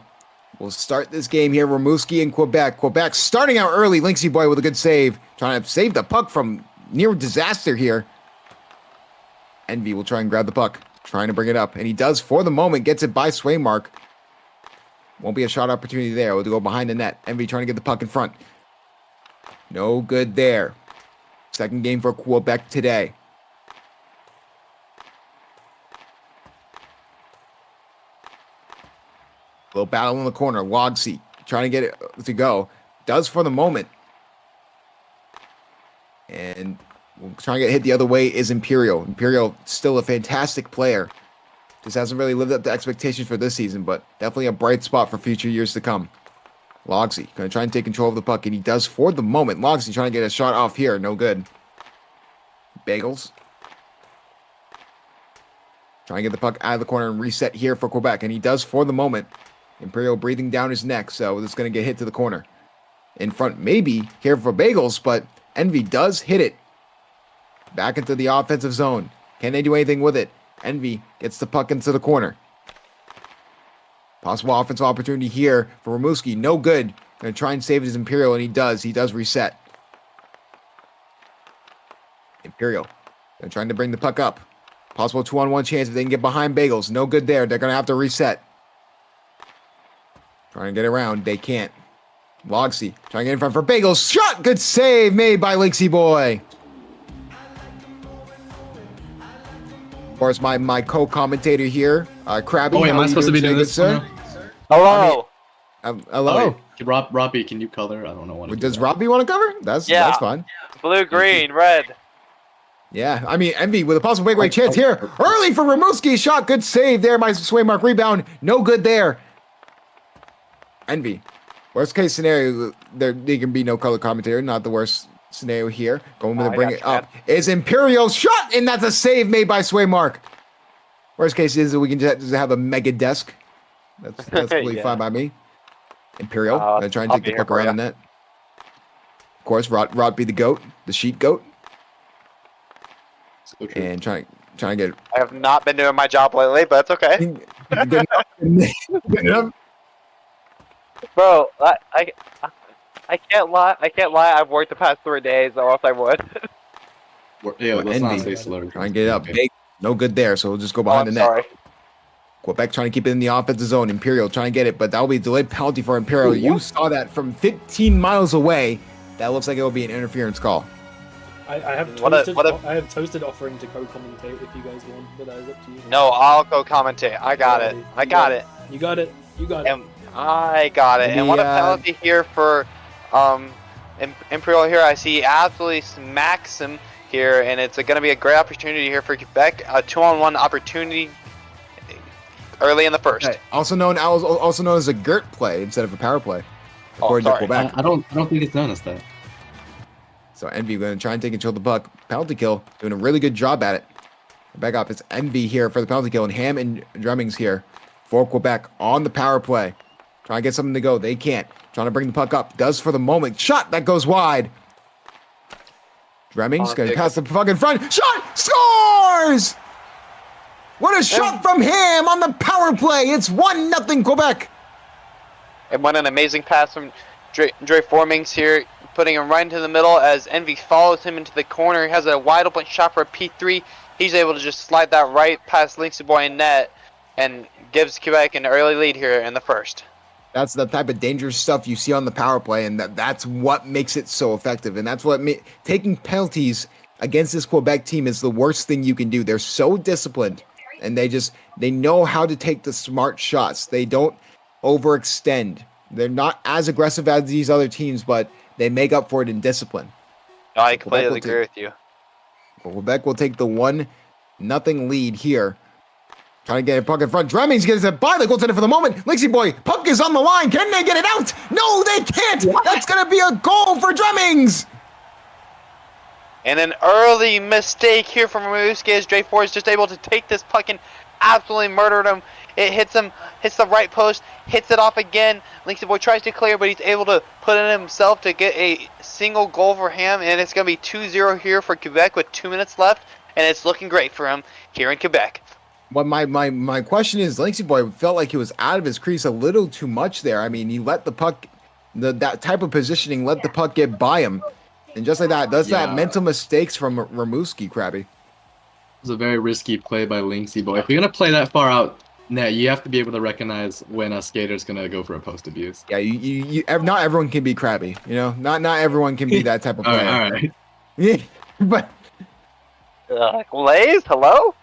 We'll start this game here. Rimouski in Quebec. Quebec starting out early. Lynxy boy with a good save. Trying to save the puck from near disaster here. Envy will try and grab the puck. Trying to bring it up. And he does for the moment. Gets it by Swaymark. Won't be a shot opportunity there. We'll go behind the net. Envy trying to get the puck in front. No good there. Second game for Quebec today. Little battle in the corner. Logsy trying to get it to go. Does for the moment. And trying to get hit the other way is Imperial. Imperial still a fantastic player. Just hasn't really lived up to expectations for this season, but definitely a bright spot for future years to come. Logsy going to try and take control of the puck, and he does for the moment. Logsy trying to get a shot off here. No good. Bagels. Trying to get the puck out of the corner and reset here for Quebec, and he does for the moment. Imperial breathing down his neck, so it's going to get hit to the corner. In front, maybe here for Bagels, but Envy does hit it. Back into the offensive zone. Can they do anything with it? Envy gets the puck into the corner. Possible offensive opportunity here for Rimouski. No good. Going to try and save his Imperial, and he does. He does reset. Imperial. They're trying to bring the puck up. Possible 2-on-1 chance if they can get behind Bagels. No good there. They're going to have to reset. Trying to get around. They can't. Logsy trying to get in front for Bagels. Shot! Good save made by Lynxy boy. Of course, my co-commentator here, Krabby. Oh, wait, how am I you supposed to be doing today, this? good sir? Hello. Hello. Oh, Robbie, can you color? I don't know what. Does Robbie want to cover? That's fine. Blue, green, red. Yeah, I mean, Envy with a possible breakaway chance here. Early for Rimouski. Shot. Good save there by Swaymark. Rebound. No good there. Envy. Worst case scenario, there can be no color commentator. Not the worst scenario here. Going to bring it up is Imperial shot, and that's a save made by Swaymark. Worst case is that we can just have a mega desk. That's completely fine by me. Imperial gonna try and take the puck around the net. Of course, Rod be the goat, the sheet goat, and trying to get. I have not been doing my job lately, but it's okay. Good enough. Good enough. Bro, I can't lie. I've worked the past 3 days, or else I would. Yeah, let's not Envy. say slow. Try and get it up. Okay. Big. No good there, so we'll just go Oh, behind I'm the net. sorry. Quebec trying to keep it in the offensive zone. Imperial trying to get it, but that will be a delayed penalty for Imperial. You saw that from 15 miles away. That looks like it will be an interference call. I have What a- toasted. what a- I have toasted offering to co-commentate if you guys want, but that is up to you. No, I'll go commentate. I got it. I got it. You got it. You got it. And I got it. And what a penalty here for Imperial here. I see absolutely smacks him here, and it's going to be a great opportunity here for Quebec. A 2-on-1 opportunity early in the first. Okay. Also known as a Gert play instead of a power play, according to sorry. Quebec. I don't think it's known as that. So Envy going to try and take control of the puck. Penalty kill, doing a really good job at it. Back off, it's Envy here for the penalty kill, and Ham and Drummings here for Quebec on the power play. Trying to get something to go. They can't. Trying to bring the puck up. Does for the moment. Shot that goes wide. Dremmings going to pass the puck in front. Shot! Scores! What a shot from Ham on the power play. It's 1-0 Quebec. And what an amazing pass from Dre Formings here, putting him right into the middle as Envy follows him into the corner. He has a wide open shot for a P3. He's able to just slide that right past Lynxy boy in net and gives Quebec an early lead here in the first. That's the type of dangerous stuff you see on the power play, and that's what makes it so effective. And that's what taking penalties against this Quebec team is the worst thing you can do. They're so disciplined, and they know how to take the smart shots. They don't overextend. They're not as aggressive as these other teams, but they make up for it in discipline. No, I completely agree with you. Quebec will take the 1-0 lead here. Trying to get a puck in front. Dremmings gets it by the goaltender for the moment. Lixie boy, puck is on the line. Can they get it out? No, they can't. What? That's going to be a goal for Dremmings. And an early mistake here from Rimouski as J4 is just able to take this puck and absolutely murdered him. It hits him, hits the right post, hits it off again. Lixie boy tries to clear, but he's able to put it in himself to get a single goal for him. And it's going to be 2-0 here for Quebec with 2 minutes left. And it's looking great for him here in Quebec. But my question is, Lixie boy felt like he was out of his crease a little too much there. I mean, he let the puck, that type of positioning, let the puck get by him. And just like that, that mental mistakes from Rimouski, Krabby. It was a very risky play by Lixie boy. If you're going to play that far out, you have to be able to recognize when a skater's going to go for a post abuse. Yeah, not everyone can be Krabby, you know? Not everyone can be that type of player. All right. Yeah, but... Lays, hello?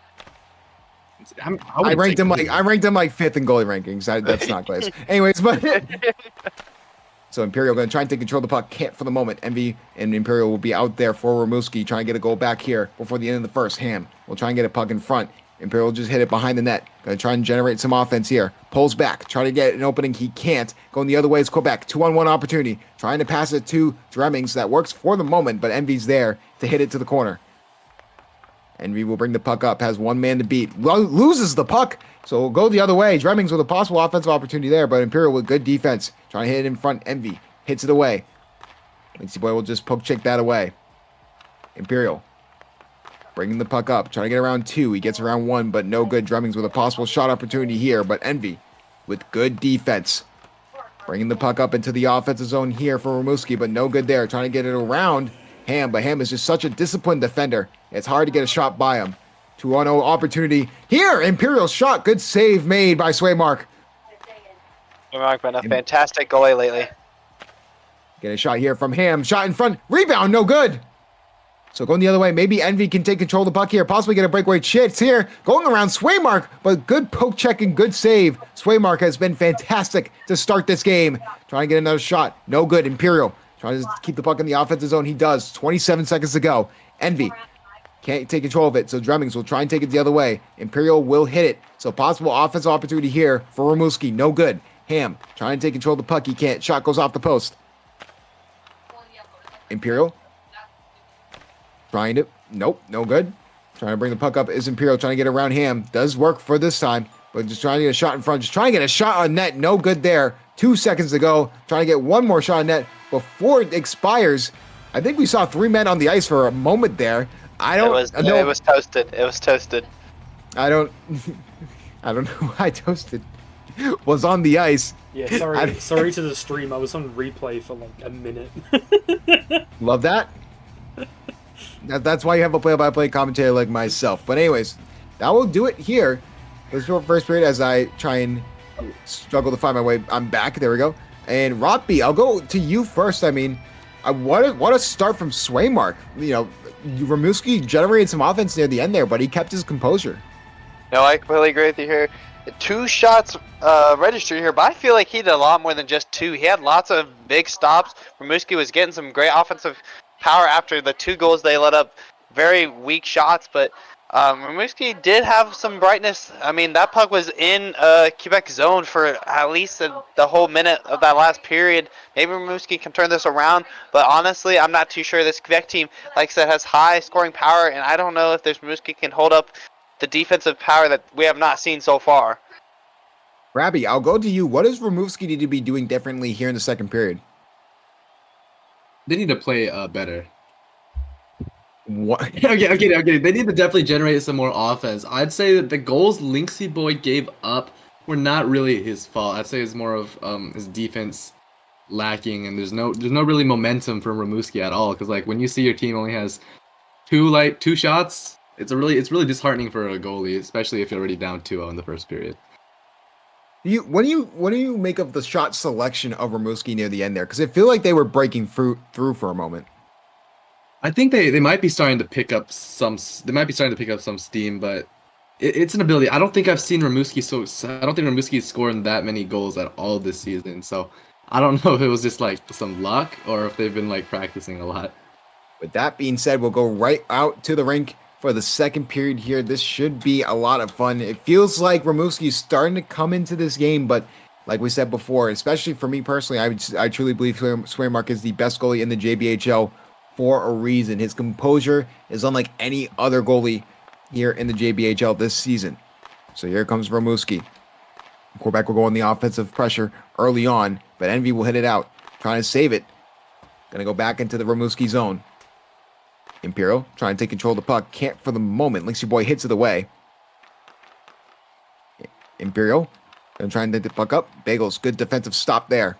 I ranked him like 5th in goalie rankings. That's not Glaze. Anyways, but so Imperial going to try and take control of the puck. Can't for the moment. Envy and Imperial will be out there for Rimouski trying to get a goal back here before the end of the first. Ham will try and get a puck in front. Imperial just hit it behind the net. Going to try and generate some offense here. Pulls back. Try to get an opening. He can't. Going the other way is Quebec. 2-on-1 opportunity. Trying to pass it to Dremmings. That works for the moment, but Envy's there to hit it to the corner. Envy will bring the puck up, has one man to beat, loses the puck, so we'll go the other way. Dremmings with a possible offensive opportunity there, but Imperial with good defense, trying to hit it in front. Envy hits it away. Lixie boy will just poke check that away. Imperial bringing the puck up, trying to get around 2. He gets around 1, but no good. Dremmings with a possible shot opportunity here, but Envy with good defense. Bringing the puck up into the offensive zone here for Rimouski, but no good there. Trying to get it around Ham, but Ham is just such a disciplined defender. It's hard to get a shot by him. 2-on-0 opportunity. Here, Imperial shot. Good save made by Swaymark. Swaymark been a fantastic goalie lately. Get a shot here from Ham. Shot in front. Rebound, no good. So going the other way. Maybe Envy can take control of the puck here. Possibly get a breakaway. Chits here. Going around Swaymark, but good poke check and good save. Swaymark has been fantastic to start this game. Trying to get another shot. No good. Imperial trying to keep the puck in the offensive zone. He does. 27 seconds to go. Envy can't take control of it, so Dremmings will try and take it the other way. Imperial will hit it. So possible offensive opportunity here for Rimouski. No good. Ham trying to take control of the puck. He can't. Shot goes off the post. Imperial trying to. Nope, no good. Trying to bring the puck up is Imperial. Trying to get around Ham. Does work for this time, but just trying to get a shot in front. Just trying to get a shot on net. No good there. 2 seconds to go. Trying to get one more shot on net before it expires. I think we saw 3 men on the ice for a moment there. It was toasted. It was toasted. I don't know why Toasted was on the ice. Yeah, sorry to the stream. I was on replay for like a minute. Love that. That's why you have a play-by-play commentator like myself. But anyways, that will do it here. This is our first period as I try and struggle to find my way. I'm back. There we go. And Roppy, I'll go to you first. I mean, what a start from Swaymark. You know, Rimouski generated some offense near the end there, but he kept his composure. No, I completely agree with you here. 2 shots registered here, but I feel like he did a lot more than just 2. He had lots of big stops. Rimouski was getting some great offensive power after the 2 goals they let up. Very weak shots, but Rimouski did have some brightness. I mean, that puck was in Quebec zone for at least the whole minute of that last period. Maybe Rimouski can turn this around, but honestly, I'm not too sure. This Quebec team, like I said, has high scoring power, and I don't know if this Rimouski can hold up the defensive power that we have not seen so far. Rabbi, I'll go to you. What does Rimouski need to be doing differently here in the second period? They need to play better. What? Okay. They need to definitely generate some more offense. I'd say that the goals Lixie boy gave up were not really his fault. I'd say it's more of his defense lacking, and there's no really momentum from Rimouski at all. Because like when you see your team only has two shots, it's really disheartening for a goalie, especially if you're already down 2-0 in the first period. What do you make of the shot selection of Rimouski near the end there? Because I feel like they were breaking through for a moment. I think they might be starting to pick up some. They might be starting to pick up some steam, but it's an ability. I don't think I've seen Ramuski I don't think Ramuski's scoring that many goals at all this season. So I don't know if it was just like some luck or if they've been like practicing a lot. With that being said, we'll go right out to the rink for the second period here. This should be a lot of fun. It feels like Ramuski is starting to come into this game, but like we said before, especially for me personally, I truly believe Swearmark is the best goalie in the JBHL for a reason. His composure is unlike any other goalie here in the JBHL this season. So here comes Ramuski. Quebec will go on the offensive pressure early on, but Envy will hit it out, trying to save it. Gonna go back into the Ramuski zone. Imperial trying to take control of the puck. Can't for the moment. Linksy Boy hits it away. Imperial gonna try and take the puck up. Bagels, good defensive stop there.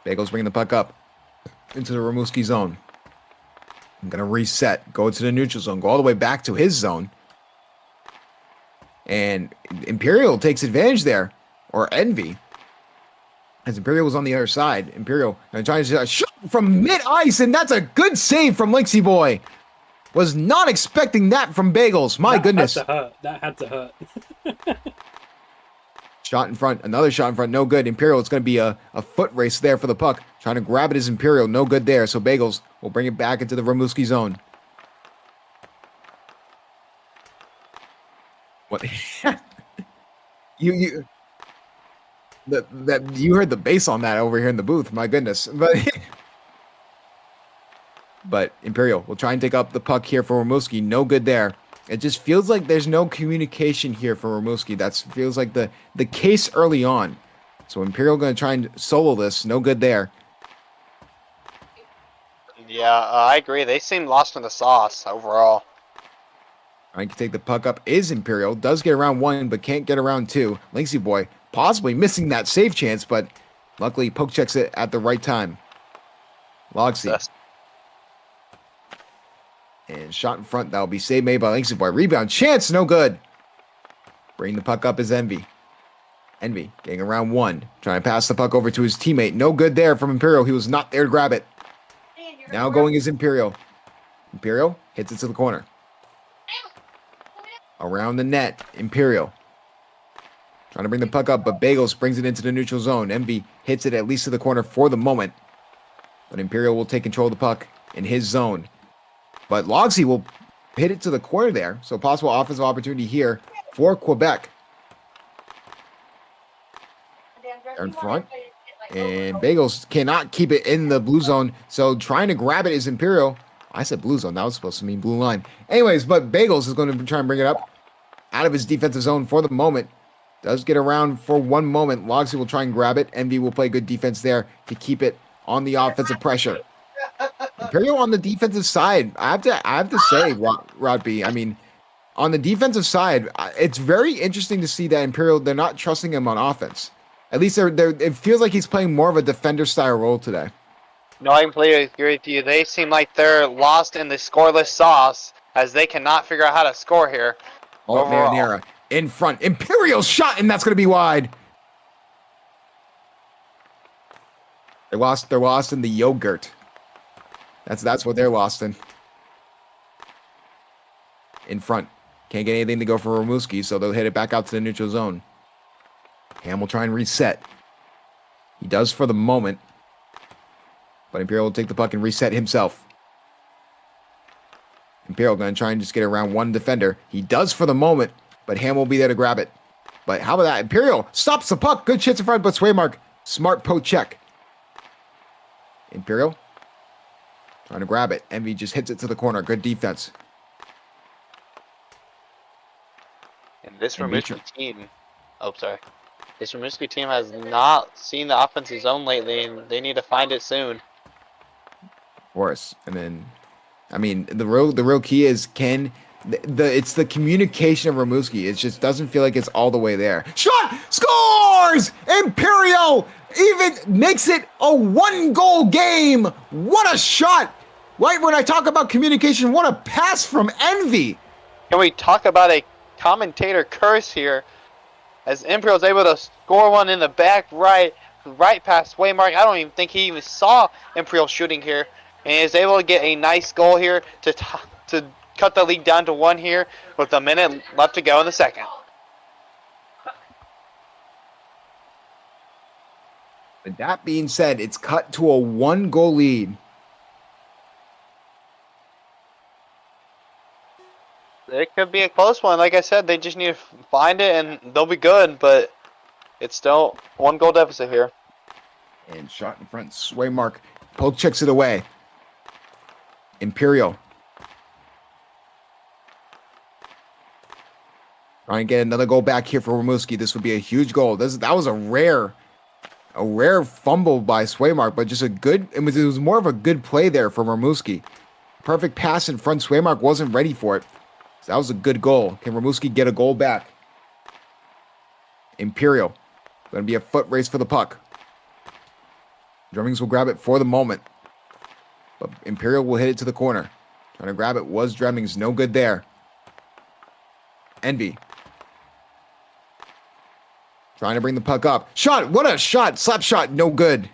Bagels bringing the puck up into the Ramuski zone. I'm gonna reset. Go to the neutral zone. Go all the way back to his zone. And Imperial takes advantage there. Or Envy. As Imperial was on the other side. Imperial trying to shoot from mid-ice, and that's a good save from Linksy Boy. Was not expecting that from Bagels. My goodness. That had to hurt. Shot in front. Another shot in front. No good. Imperial, it's going to be a foot race there for the puck. Trying to grab it is Imperial. No good there. So Bagels will bring it back into the Ramuski zone. What? you heard the bass on that over here in the booth. My goodness. But Imperial will try and take up the puck here for Ramuski. No good there. It just feels like there's no communication here for Ramuski. That feels like the case early on. So Imperial going to try and solo this. No good there. Yeah, I agree. They seem lost in the sauce overall. Trying to take the puck up is Imperial. Does get around one, but can't get around two. Linksy Boy possibly missing that save chance, but luckily poke checks it at the right time. Logsy. Yes. And shot in front. That will be saved made by Linksy Boy. Rebound chance. No good. Bring the puck up is Envy. Envy getting around one. Trying to pass the puck over to his teammate. No good there from Imperial. He was not there to grab it. Now going is Imperial. Imperial hits it to the corner. Around the net. Imperial. Trying to bring the puck up, but Bagels brings it into the neutral zone. Envy hits it at least to the corner for the moment. But Imperial will take control of the puck in his zone. But Logsy will hit it to the corner there. So possible offensive opportunity here for Quebec. They're in front. And Bagels cannot keep it in the blue zone. So trying to grab it is Imperial. I said blue zone. That was supposed to mean blue line. Anyways, but Bagels is going to try and bring it up out of his defensive zone for the moment. Does get around for one moment. Logsy will try and grab it. Envy will play good defense there to keep it on the offensive pressure. Imperial on the defensive side. I have to say, Rod B. I mean, on the defensive side, it's very interesting to see that Imperial, they're not trusting him on offense. At least it feels like he's playing more of a defender style role today. No, I completely agree with you. They seem like they're lost in the scoreless sauce as they cannot figure out how to score here. Oh, Marinera in front. Imperial shot, and that's going to be wide. They're lost in the yogurt. That's what they're lost in. In front. Can't get anything to go for Ramuski, so they'll hit it back out to the neutral zone. Ham will try and reset. He does for the moment. But Imperial will take the puck and reset himself. Imperial going to try and just get around one defender. He does for the moment, but Ham will be there to grab it. But how about that? Imperial stops the puck. Good chance in front, but Swaymark. Smart poke check. Imperial trying to grab it. Envy just hits it to the corner. Good defense. And this Ramuski team, this Ramuski team has not seen the offensive zone lately, and they need to find it soon. Of course. And then, I mean, the real key is it's the communication of Ramuski. It just doesn't feel like it's all the way there. Shot! Scores! Imperial even makes it a 1-goal game. What a shot! Right when I talk about communication, what a pass from Envy. Can we talk about a commentator curse here? As Imperial's able to score one in the back right past Waymark. I don't even think he even saw Imperial shooting here. and is able to get a nice goal here to cut the lead down to 1 here with a minute left to go in the second. With that being said, it's cut to a 1-goal lead. It could be a close one. Like I said, they just need to find it and they'll be good, but it's still 1-goal deficit here. And shot in front, Swaymark poke checks it away. Imperial. Trying to get another goal back here for Rimouski. This would be a huge goal. That was a rare fumble by Swaymark, but just it was more of a good play there from Rimouski. Perfect pass in front. Swaymark wasn't ready for it. So that was a good goal. Can Rimouski get a goal back? Imperial. Going to be a foot race for the puck. Drummings will grab it for the moment. But Imperial will hit it to the corner. Trying to grab it was Drummings. No good there. Envy. Trying to bring the puck up. Shot! What a shot! Slap shot. No good.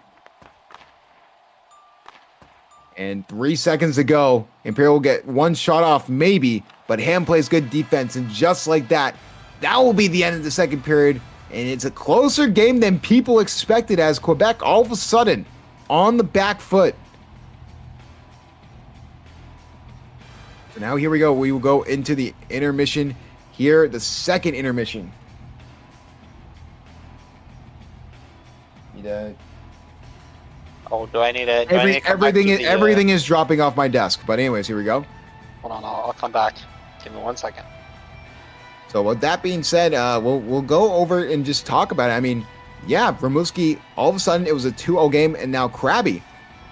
And 3 seconds to go. Imperial will get one shot off, maybe. But Ham plays good defense. And just like that, that will be the end of the second period. And it's a closer game than people expected as Quebec all of a sudden on the back foot. So now here we go. We will go into the intermission here, the second intermission. Oh, do I need to? Everything is dropping off my desk. But anyways, here we go. Hold on, I'll come back. Give me 1 second. So with that being said, we'll go over and just talk about it. I mean, yeah, Rimouski, all of a sudden it was a 2-0 game, and now Krabby.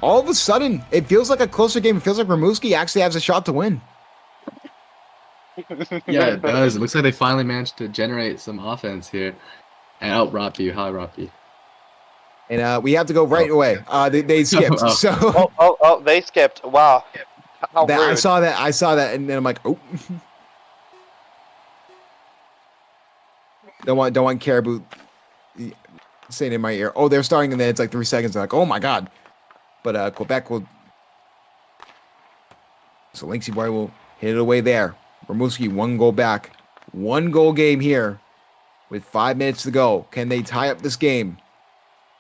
All of a sudden, it feels like a closer game. It feels like Rimouski actually has a shot to win. Yeah, it does. It looks like they finally managed to generate some offense here and out Roppy. Hi, Roppy. And we have to go right away. They skipped. Oh. So Oh, they skipped. Wow. How rude. I saw that, and then I'm like, oh. Don't want Caribou saying in my ear, oh, they're starting, and then it's like 3 seconds. I'm like, oh my god. But Quebec will. So Lynxy Boy will hit it away there. Rimouski 1 goal back. 1-goal game here with 5 minutes to go. Can they tie up this game?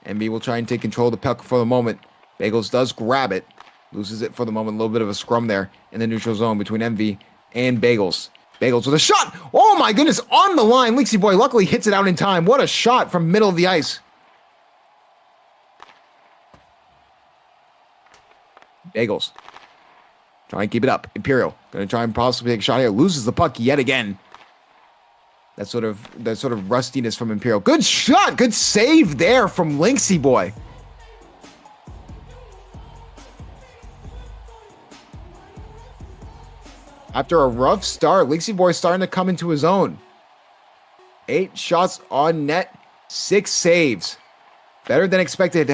MB will try and take control of the puck for the moment. Bagels does grab it. Loses it for the moment. A little bit of a scrum there in the neutral zone between MV and Bagels. Bagels with a shot. Oh my goodness, on the line. Lynxy Boy luckily hits it out in time. What a shot from middle of the ice. Bagels. Trying to keep it up. Imperial. Going to try and possibly take a shot here. Loses the puck yet again. That sort of rustiness from Imperial. Good shot. Good save there from Lynxy Boy. After a rough start, Lynxy Boy starting to come into his own. 8 shots on net, 6 saves. Better than expected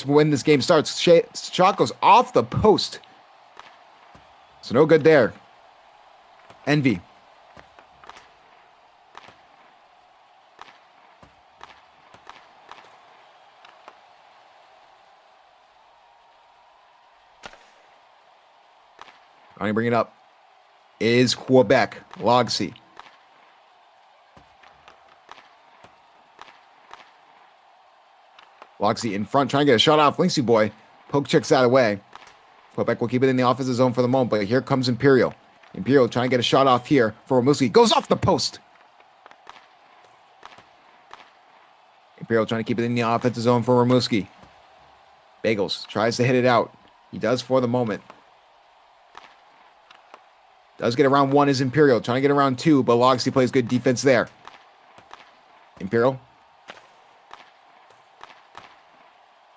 when this game starts. Shot goes off the post. So no good there. Envy. Trying to bring it up is Quebec. Logsy. Logsy in front, trying to get a shot off. Lynxy Boy poke checks that away. Quebec will keep it in the offensive zone for the moment, but here comes Imperial. Imperial trying to get a shot off here for Rimouski. Goes off the post. Imperial trying to keep it in the offensive zone for Rimouski. Bagels tries to hit it out. He does for the moment. Does get around 1 is Imperial. Trying to get around 2, but Logsy plays good defense there. Imperial.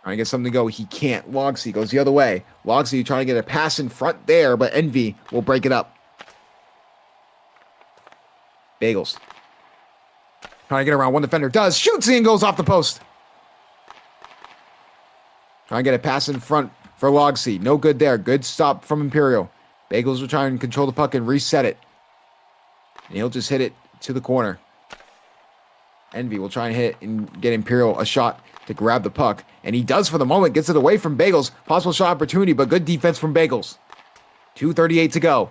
Trying to get something to go. He can't. Logsy goes the other way. Logsy trying to get a pass in front there, but Envy will break it up. Bagels. Trying to get around 1 defender. Does. Shoots and goes off the post. Trying to get a pass in front for Logsy. No good there. Good stop from Imperial. Bagels will try and control the puck and reset it. And he'll just hit it to the corner. Envy will try and hit and get Imperial a shot to grab the puck. And he does for the moment. Gets it away from Bagels. Possible shot opportunity, but good defense from Bagels. 2:38 to go.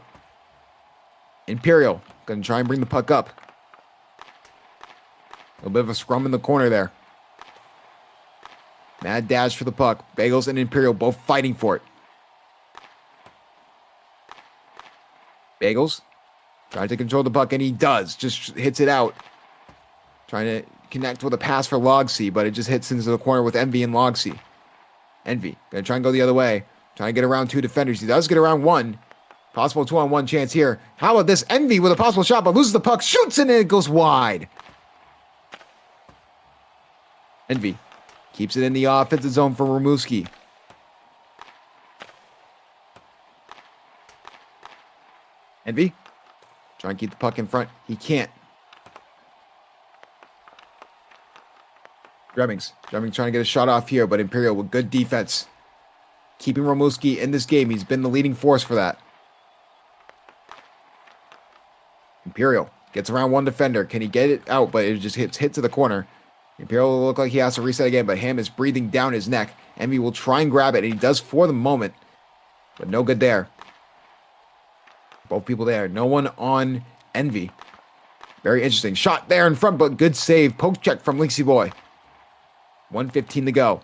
Imperial going to try and bring the puck up. A little bit of a scrum in the corner there. Mad dash for the puck. Bagels and Imperial both fighting for it. Bagels trying to control the puck, and he does. Just hits it out. Trying to connect with a pass for Logsy, but it just hits into the corner with Envy and Logsy. Envy going to try and go the other way. Trying to get around 2 defenders. He does get around 1. Possible 2-on-1 chance here. How about this? Envy with a possible shot, but loses the puck. Shoots and it goes wide. Envy keeps it in the offensive zone for Ramuski. Envy trying to keep the puck in front. He can't. Dremmings trying to get a shot off here, but Imperial with good defense. Keeping Ramuski in this game. He's been the leading force for that. Imperial gets around 1 defender. Can he get it out? But it just hit to the corner. Imperial will look like he has to reset again, but Ham is breathing down his neck. Envy will try and grab it, and he does for the moment. But no good there. Both people there. No one on Envy. Very interesting. Shot there in front, but good save. Poke check from Lynxy Boy. 1:15 to go.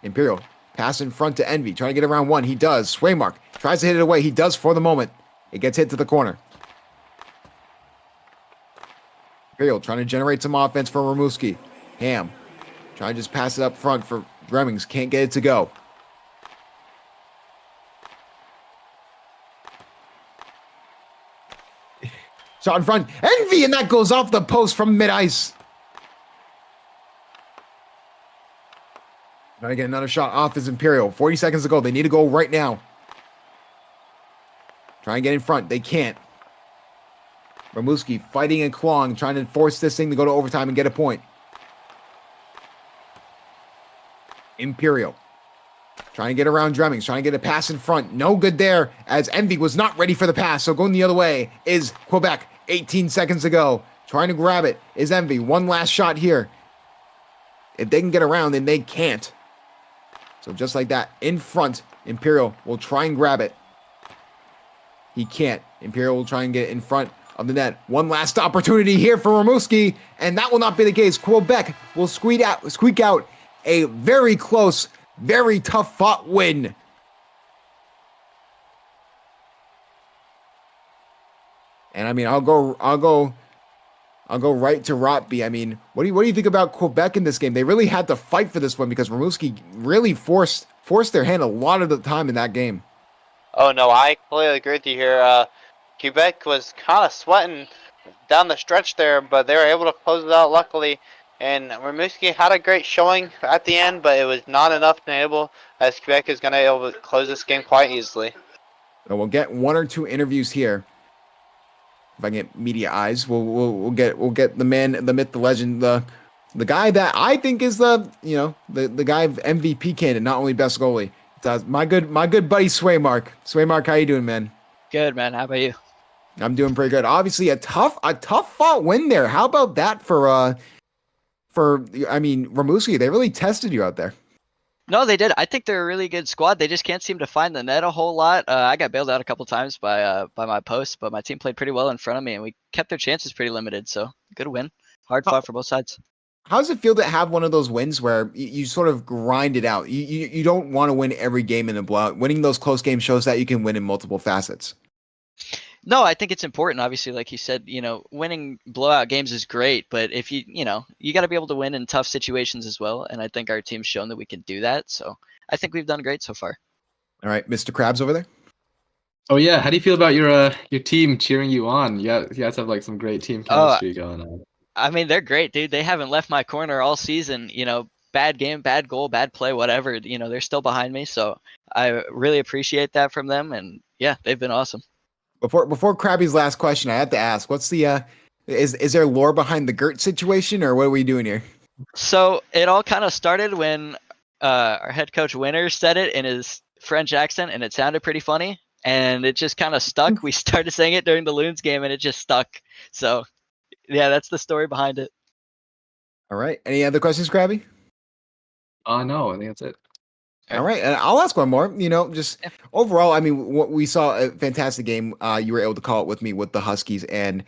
Imperial pass in front to Envy. Trying to get around 1. He does. Swaymark tries to hit it away. He does for the moment. It gets hit to the corner. Imperial trying to generate some offense for Ramuski. Ham trying to just pass it up front for Dremmings. Can't get it to go. Shot in front. Envy, and that goes off the post from mid-ice. Trying to get another shot off is Imperial. 40 seconds to go. They need to go right now. Try and get in front. They can't. Ramuski fighting and clawing, trying to force this thing to go to overtime and get a point. Imperial trying to get around Dremmings, trying to get a pass in front. No good there, as Envy was not ready for the pass. So going the other way is Quebec. 18 seconds to go. Trying to grab it is Envy. One last shot here. If they can get around, then they can't. So just like that, in front, Imperial will try and grab it. He can't. Imperial will try and get in front of the net. One last opportunity here for Ramuski, and that will not be the case. Quebec will squeak out a very close, very tough fought win. And I mean, I'll go right to Rotby. I mean, what do you think about Quebec in this game? They really had to fight for this one because Ramuski really forced their hand a lot of the time in that game. Oh no, I completely agree with you here. Quebec was kind of sweating down the stretch there, but they were able to close it out luckily. And Ramuski had a great showing at the end, but it was not enough to enable, as Quebec is going to be able to close this game quite easily. So we'll get 1 or 2 interviews here. If I get media eyes, we'll get the man, the myth, the legend, the guy that I think is the guy of MVP candidate, not only best goalie. My good buddy Swaymark. Swaymark, how you doing, man? Good, man. How about you? I'm doing pretty good. Obviously, a tough fought win there. How about that for Ramuski? They really tested you out there. No, they did. I think they're a really good squad. They just can't seem to find the net a whole lot. I got bailed out a couple times by my post, but my team played pretty well in front of me, and we kept their chances pretty limited. So good win. Hard fought for both sides. How does it feel to have one of those wins where you sort of grind it out? You don't want to win every game in a blowout. Winning those close games shows that you can win in multiple facets. No, I think it's important. Obviously, like you said, winning blowout games is great, but if you got to be able to win in tough situations as well. And I think our team's shown that we can do that. So I think we've done great so far. All right, Mr. Krabs over there. Oh yeah, how do you feel about your team cheering you on? You guys have like some great team chemistry going on. I mean, they're great, dude. They haven't left my corner all season. Bad game, bad goal, bad play, whatever. They're still behind me, so I really appreciate that from them. And yeah, they've been awesome. Before Krabby's last question, I have to ask, what's the is there lore behind the Gert situation, or what are we doing here? So it all kind of started when our head coach Winter said it in his French accent, and it sounded pretty funny, and it just kind of stuck. We started saying it during the Loons game, and it just stuck. So yeah, that's the story behind it. All right. Any other questions, Krabby? No, I think that's it. All right, and I'll ask one more. Just Yeah. overall, I mean, we saw a fantastic game. You were able to call it with me with the Huskies and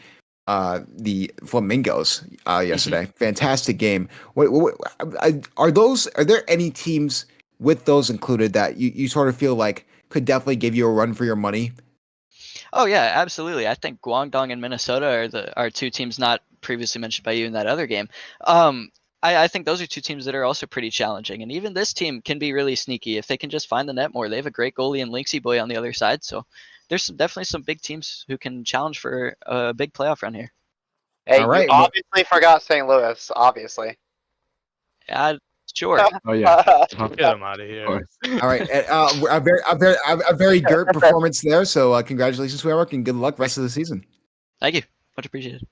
the Flamingos yesterday. Fantastic game. Are there any teams with those included that you sort of feel like could definitely give you a run for your money? Oh yeah, absolutely. I think Guangdong and Minnesota are two teams not previously mentioned by you in that other game. I think those are two teams that are also pretty challenging, and even this team can be really sneaky if they can just find the net more. They have a great goalie in Linksy Boy on the other side, so there's definitely some big teams who can challenge for a big playoff run here. Hey, All right, you well- obviously forgot St. Louis, obviously. Sure. Oh yeah. Get him out of here. All right, a very Gert performance there. So congratulations, Swearwork, and good luck rest of the season. Thank you. Much appreciated.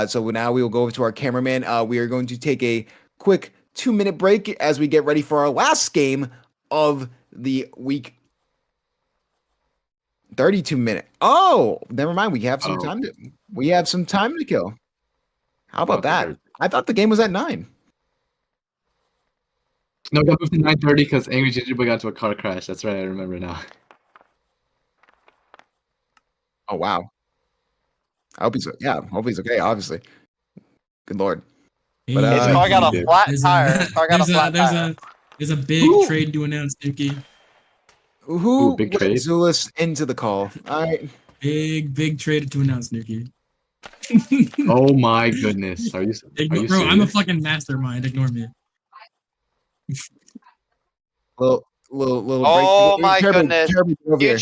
So now we will go over to our cameraman. We are going to take a quick 2-minute break as we get ready for our last game of the week. 32-minute. Oh, never mind. We have some time to kill. How about that? I thought the game was at 9. No, it got moved to 9:30 because Angry Ginger Boy got into a car crash. That's right, I remember now. Oh wow. I hope he's okay. Obviously. Good lord. But, His car got a flat tire. His car got a flat tire. There's a big trade to announce, Nuki. Who big let trade? Zulus into the call? All right. Big trade to announce, Nuki. Oh my goodness. Are you Bro, serious? I'm a fucking mastermind. Ignore me. Little Oh break. my Caribou, goodness. Caribou, get over here.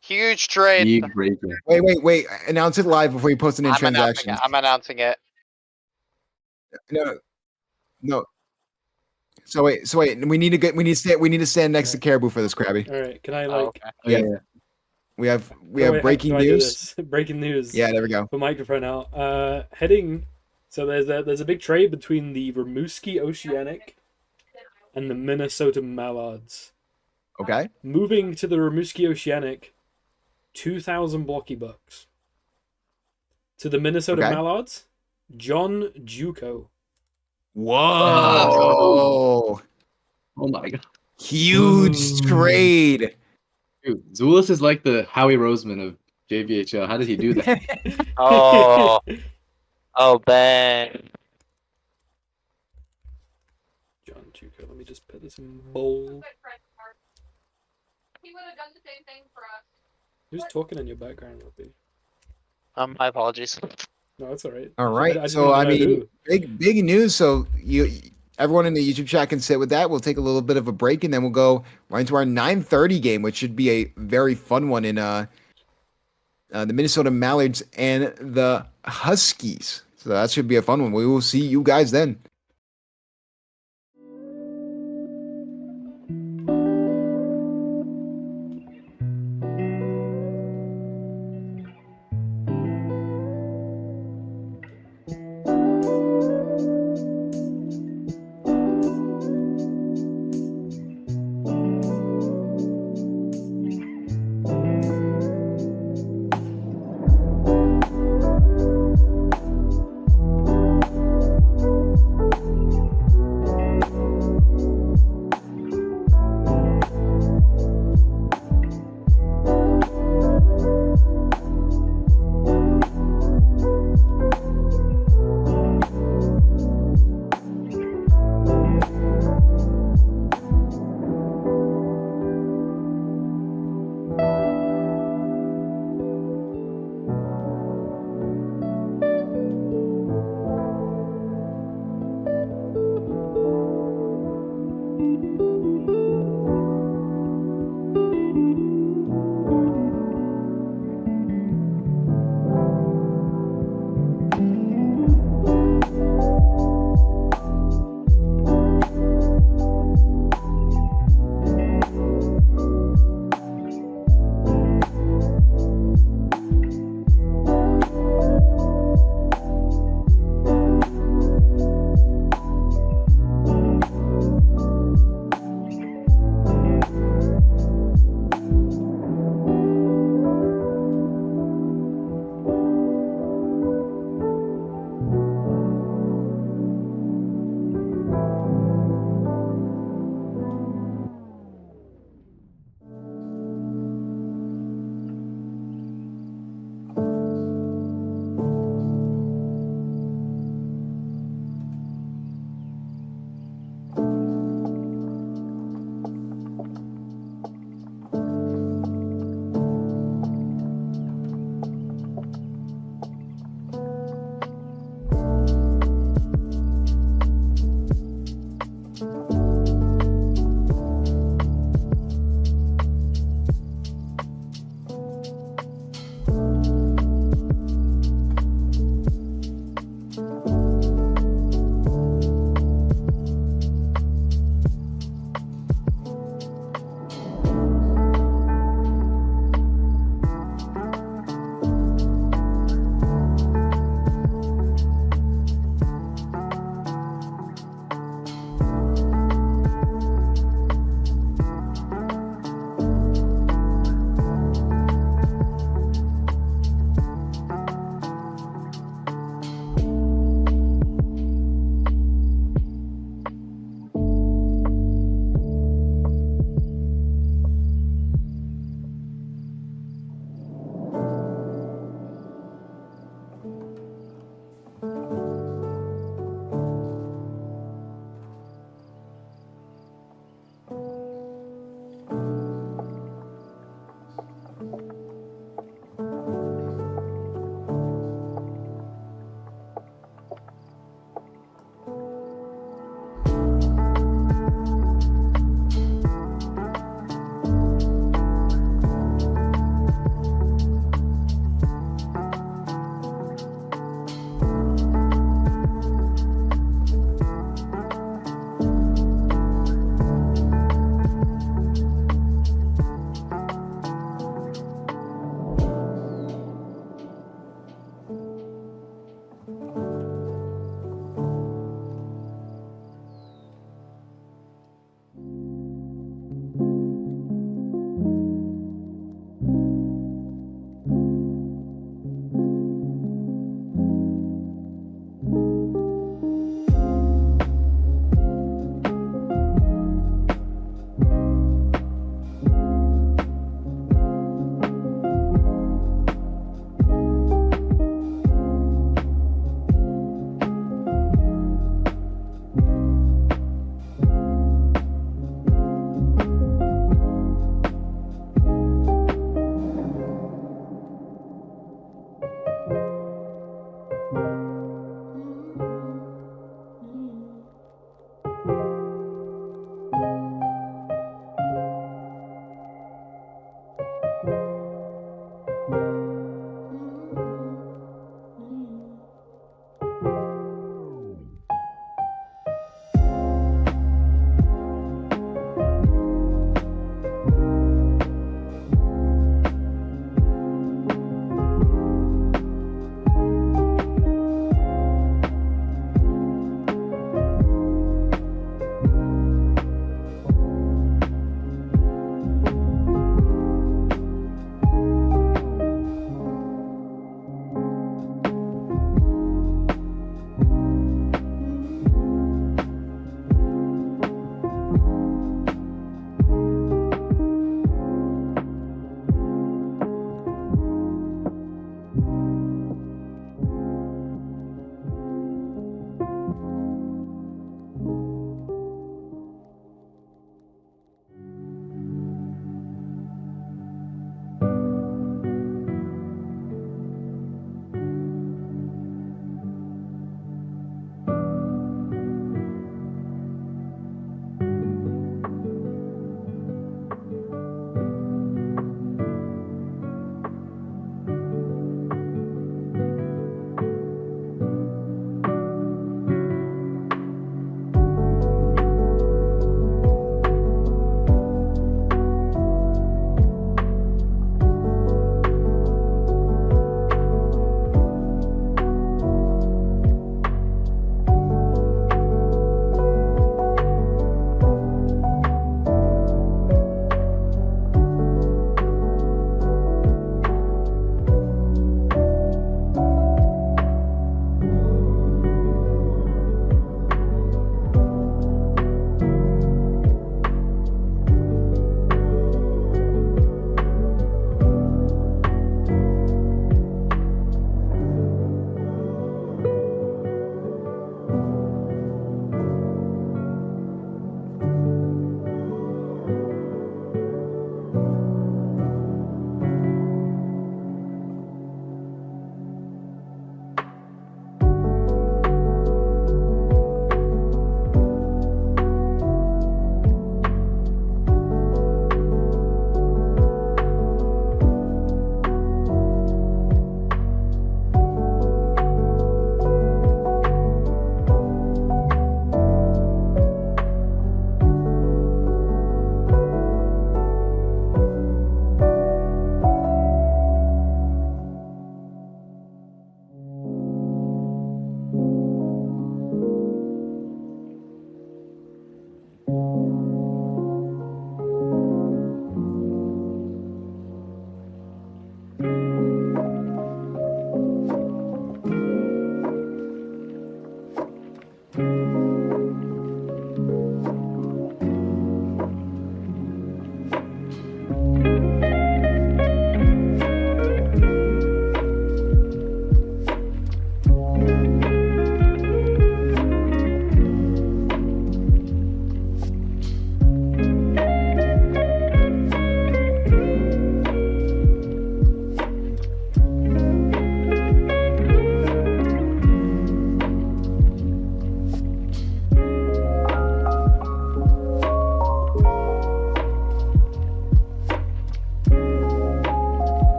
Huge trade. Big breaking. Wait. Announce it live before you post it in transactions. I'm announcing it. No. So wait. We need to stand next to Caribou for this, Krabby. All right, can I Oh, Yeah. Yeah. We have wait, breaking how do I do news. this? Breaking news. Yeah, there we go. For microphone out. So there's a big trade between the Rimouski Oceanic and the Minnesota Mallards. Okay. Moving to the Rimouski Oceanic, 2,000 blocky bucks. To the Minnesota Okay. Mallards, John Juco. Whoa. Oh my god. Huge Ooh. trade. Dude, Zulus is like the Howie Roseman of JBHL. How did he do that? Oh. Oh, bang. John Juco. Let me just put this in bold. He would have done the same thing for us. Who's talking in your background, Ruby? My apologies. No, that's all right. All right. didn't So even I know mean, who. big news. So everyone in the YouTube chat can sit with that. We'll take a little bit of a break and then we'll go right into our 9:30 game, which should be a very fun one in the Minnesota Mallards and the Huskies. So that should be a fun one. We will see you guys then.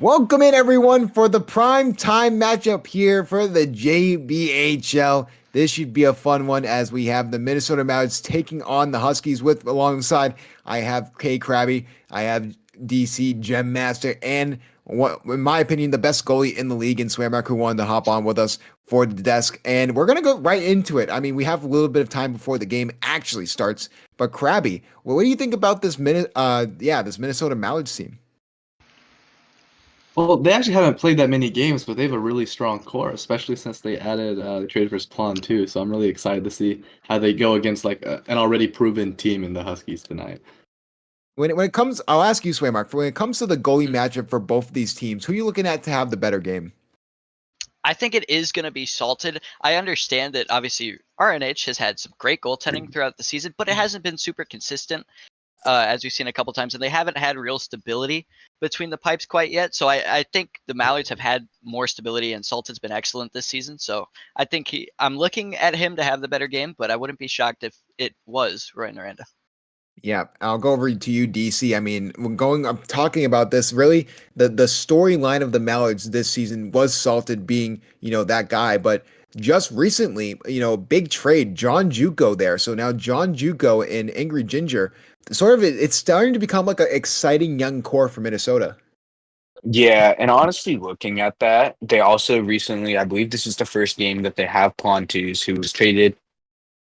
Welcome in, everyone, for the prime time matchup here for the JBHL. This should be a fun one as we have the Minnesota Mouths taking on the Huskies with alongside I have K Krabby, I have DC Gem Master, and what, in my opinion, the best goalie in the league in Swaymark who wanted to hop on with us for the desk. And we're going to go right into it. I mean, we have a little bit of time before the game actually starts. But Krabby, what do you think about this this Minnesota Mallets team? Well, they actually haven't played that many games, but they have a really strong core, especially since they added the trade for Plon too. So I'm really excited to see how they go against like an already proven team in the Huskies tonight. When it comes, I'll ask you, Swaymark, when it comes to the goalie matchup for both of these teams, who are you looking at to have the better game? I think it is going to be Salted. I understand that obviously RNH has had some great goaltending throughout the season, but it hasn't been super consistent, as we've seen a couple times, and they haven't had real stability between the pipes quite yet. So I think the Mallards have had more stability, and Salted's been excellent this season. So I think I'm looking at him to have the better game, but I wouldn't be shocked if it was Roy Noranda. Yeah, I'll go over to you, DC. I mean, I'm talking about this. Really, the storyline of the Mallards this season was Salted being, that guy. But just recently, big trade, John Juco there. So now John Juco and Angry Ginger, it's starting to become like an exciting young core for Minnesota. Yeah, and honestly, looking at that, they also recently, I believe this is the first game that they have Pontus, who was traded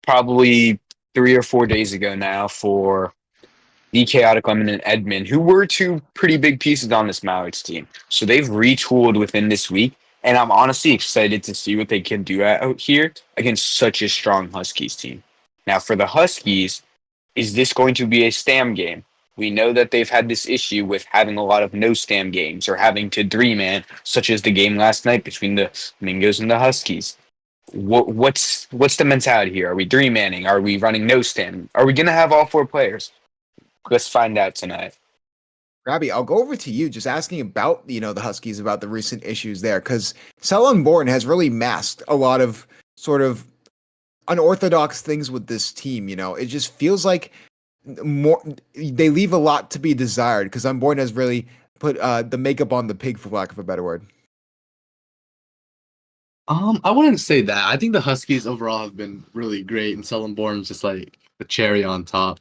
probably 3 or 4 days ago now for the Chaotic Lemon and Edmund, who were two pretty big pieces on this Mallards team. So they've retooled within this week, and I'm honestly excited to see what they can do out here against such a strong Huskies team. Now, for the Huskies, is this going to be a stam game? We know that they've had this issue with having a lot of no stam games or having to 3-man, such as the game last night between the Mingos and the Huskies. What's the mentality here? Are we 3-manning? Are we running no stam? Are we going to have all 4 players? Let's find out tonight. Robbie, I'll go over to you just asking about, the Huskies, about the recent issues there, because Selon Bourne has really masked a lot of sort of unorthodox things with this team. It just feels like they leave a lot to be desired, because Unborn has really put the makeup on the pig, for lack of a better word. I wouldn't say that. I think the Huskies overall have been really great, and Sullenborn's just like the cherry on top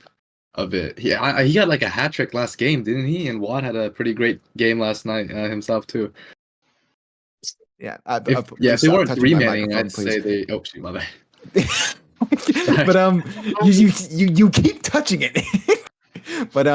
of it. He got like a hat trick last game, didn't he? And Watt had a pretty great game last night himself too. Yeah, if they weren't 3-manning, I'd say they. Oh shoot, my bad. But you keep touching it. But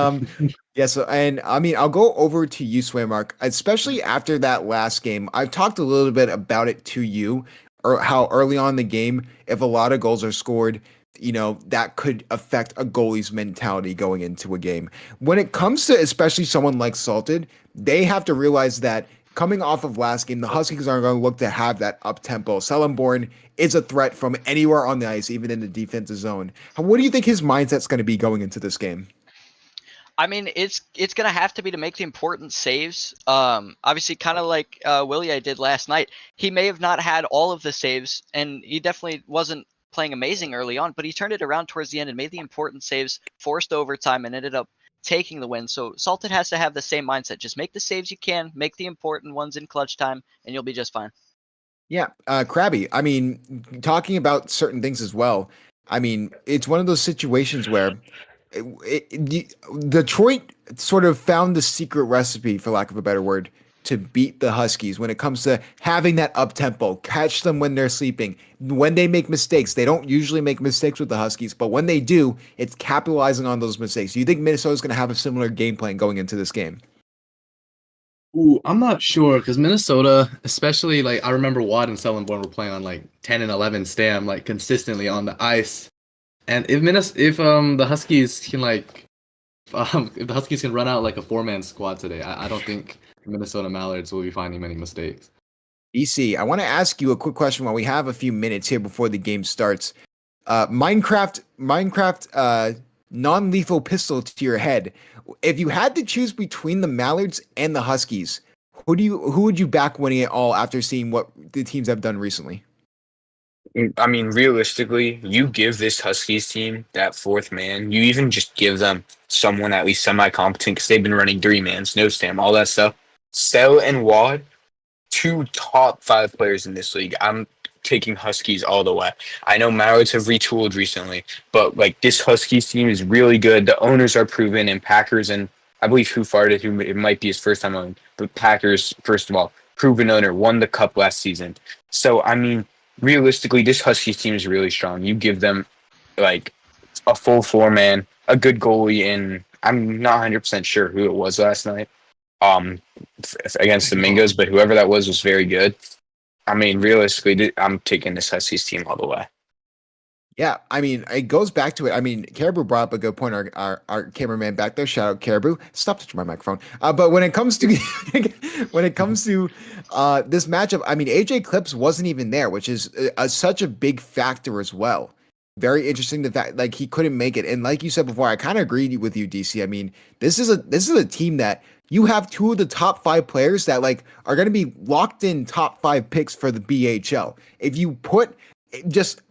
yeah. So, and I mean, I'll go over to you, Swaymark, especially after that last game. I've talked a little bit about it to you, or how early on in the game, if a lot of goals are scored, that could affect a goalie's mentality going into a game. When it comes to especially someone like Salted, they have to realize that coming off of last game, the Huskies are going to look to have that up tempo. Sellenborn is a threat from anywhere on the ice, even in the defensive zone. What do you think his mindset's going to be going into this game? I mean, it's going to have to be to make the important saves. Obviously, kind of like Willie I did last night. He may have not had all of the saves, and he definitely wasn't playing amazing early on, but he turned it around towards the end and made the important saves, forced overtime, and ended up taking the win. So Salted has to have the same mindset. Just make the saves you can, make the important ones in clutch time, and you'll be just fine. Yeah, Krabby, I mean, talking about certain things as well, I mean, it's one of those situations where Detroit sort of found the secret recipe, for lack of a better word, to beat the Huskies when it comes to having that up tempo, catch them when they're sleeping. When they make mistakes, they don't usually make mistakes with the Huskies, but when they do, it's capitalizing on those mistakes. Do you think Minnesota's going to have a similar game plan going into this game? Ooh, I'm not sure, because Minnesota, especially like I remember Watt and Sellenborn were playing on like 10 and 11 stam, like consistently on the ice. And if the Huskies can if the Huskies can run out like a 4-man squad today, I don't think Minnesota Mallards will be finding many mistakes. DC, I want to ask you a quick question while we have a few minutes here before the game starts. Minecraft non-lethal pistol to your head. If you had to choose between the Mallards and the Huskies, who would you back winning it all after seeing what the teams have done recently? I mean, realistically, you give this Huskies team that 4th man, you even just give them someone at least semi-competent, because they've been running 3-mans, no stam, all that stuff. Sell and Wad, 2 top 5 players in this league. I'm taking Huskies all the way. I know Mallards have retooled recently, but like this Huskies team is really good. The owners are proven, and Packers, and I believe who farted, who it might be his first time on, but Packers, first of all, proven owner, won the cup last season. So I mean, realistically, this Huskies team is really strong. You give them like a full 4-man, a good goalie, and I'm not 100% sure who it was last night against the Mingos, but whoever that was very good. I mean, realistically, I'm taking this Huskies team all the way. Yeah, I mean, it goes back to it. I mean, Caribou brought up a good point. Our cameraman back there, shout out Caribou. Stop touching my microphone. But when it comes to when it comes to this matchup, I mean, AJ Clips wasn't even there, which is such a big factor as well. Very interesting the fact like he couldn't make it, and like you said before, I kind of agreed with you, DC. I mean, this is a team that you have 2 of the top 5 players that like are going to be locked in top 5 picks for the BHL. If you put just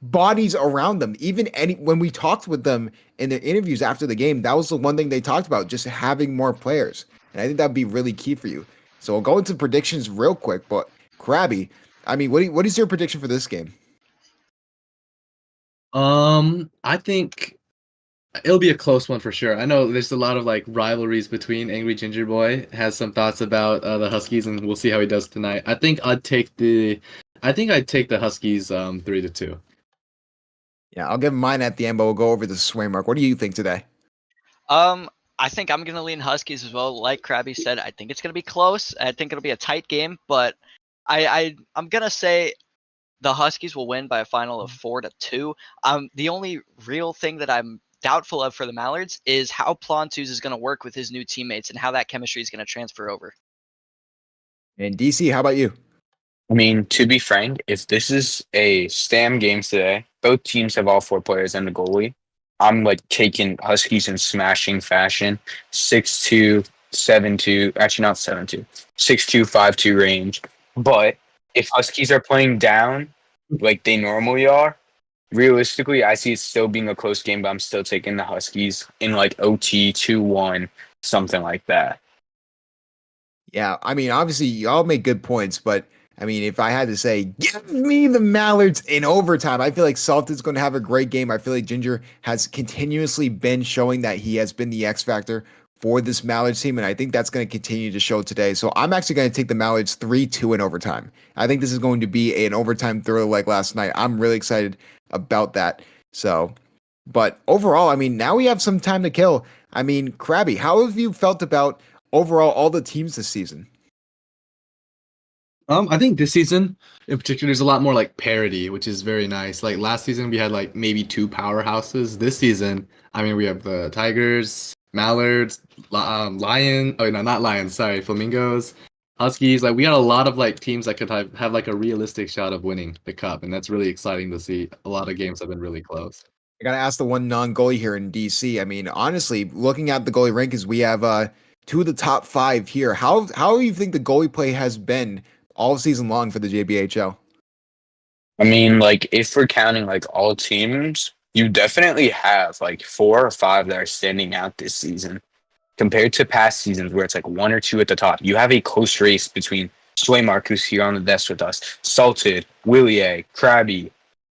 bodies around them, even when we talked with them in the interviews after the game, that was the one thing they talked about, just having more players, and I think that'd be really key for you. So we'll go into predictions real quick, but Krabby, I mean, what is your prediction for this game? I think it'll be a close one for sure. I know there's a lot of like rivalries between Angry Ginger Boy. Has some thoughts about the Huskies, and we'll see how he does tonight. I think I'd take the Huskies 3-2. Yeah, I'll give mine at the end, but we'll go over the sway mark. What do you think today? I think I'm gonna lean Huskies as well. Like Krabby said, I think it's gonna be close. I think it'll be a tight game, but I'm gonna say the Huskies will win by a final of 4-2. The only real thing that I'm doubtful of for the Mallards is how Plantuz is going to work with his new teammates and how that chemistry is going to transfer over. And DC, how about you? I mean, to be frank, if this is a Stam game today, both teams have all 4 players and a goalie. I'm like taking Huskies in smashing fashion, 6-2, 7-2, actually not 7-2, 6-2, 5-2 range. But if Huskies are playing down like they normally are, realistically, I see it still being a close game, but I'm still taking the Huskies in like OT 2-1, something like that. Yeah, I mean, obviously, y'all make good points, but I mean, if I had to say, give me the Mallards in overtime, I feel like Salted's going to have a great game. I feel like Ginger has continuously been showing that he has been the X factor for this Mallards team, and I think that's going to continue to show today. So I'm actually going to take the Mallards 3-2 in overtime. I think this is going to be an overtime thriller like last night. I'm really excited about that. So, but overall, I mean, now we have some time to kill. I mean, Krabby, how have you felt about overall all the teams this season? I think this season in particular, there's a lot more like parity, which is very nice. Like last season, we had like maybe 2 powerhouses. This season, I mean, we have the Tigers, Mallards, Lion. Oh no, not Lions. Sorry, Flamingos, Huskies. Like we had a lot of like teams that could have like a realistic shot of winning the cup, and that's really exciting to see. A lot of games have been really close. I gotta ask the one non-goalie here in DC. I mean, honestly, looking at the goalie rankings, we have 2 of the top 5 here. How do you think the goalie play has been all season long for the JBHL? I mean, like if we're counting like all teams, you definitely have like 4 or 5 that are standing out this season compared to past seasons where it's like 1 or 2 at the top. You have a close race between Swaymark, who's here on the desk with us, Salted, Willie, Krabby,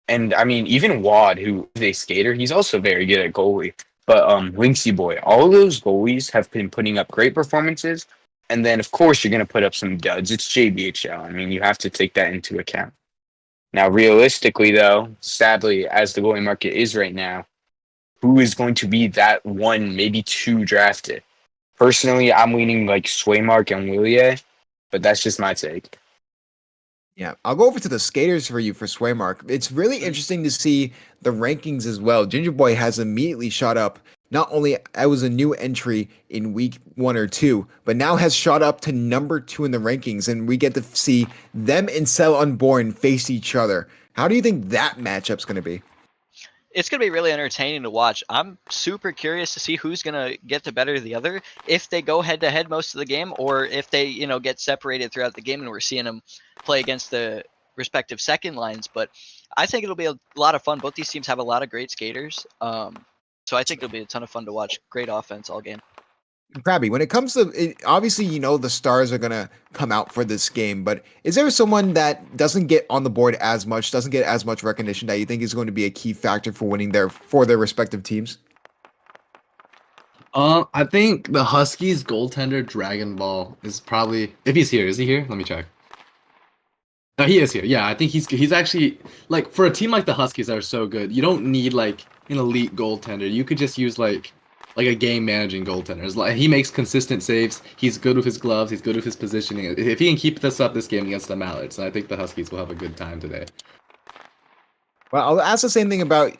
and I mean even Wad, who is a skater. He's also very good at goalie. But Winksy Boy, all of those goalies have been putting up great performances. And then, of course, you're going to put up some duds. It's JBHL. I mean, you have to take that into account. Now, realistically, though, sadly, as the goalie market is right now, who is going to be that 1, maybe 2 drafted? Personally, I'm leaning like Swaymark and Willie, but that's just my take. Yeah, I'll go over to the skaters for you for Swaymark. It's really interesting to see the rankings as well. Ginger Boy has immediately shot up. Not only I was a new entry in week 1 or 2, but now has shot up to number 2 in the rankings, and we get to see them and Cell Unborn face each other. How do you think that matchup's going to be? It's going to be really entertaining to watch. I'm super curious to see who's going to get the better of the other, if they go head to head most of the game, or if they, get separated throughout the game and we're seeing them play against the respective second lines. But I think it'll be a lot of fun. Both these teams have a lot of great skaters. So I think it'll be a ton of fun to watch. Great offense all game. Krabby, when it comes to it, obviously, the stars are gonna come out for this game, but is there someone that doesn't get on the board as much, doesn't get as much recognition that you think is going to be a key factor for winning for their respective teams? I think the Huskies goaltender Dragon Ball is probably, if he's here. Is he here? Let me check. No, he is here. Yeah, I think he's actually, like, for a team like the Huskies that are so good, you don't need like an elite goaltender. You could just use like a game managing goaltender. It's like he makes consistent saves. He's good with his gloves. He's good with his positioning. If he can keep this up this game against the Mallards, I think the Huskies will have a good time today. Well, I'll ask the same thing about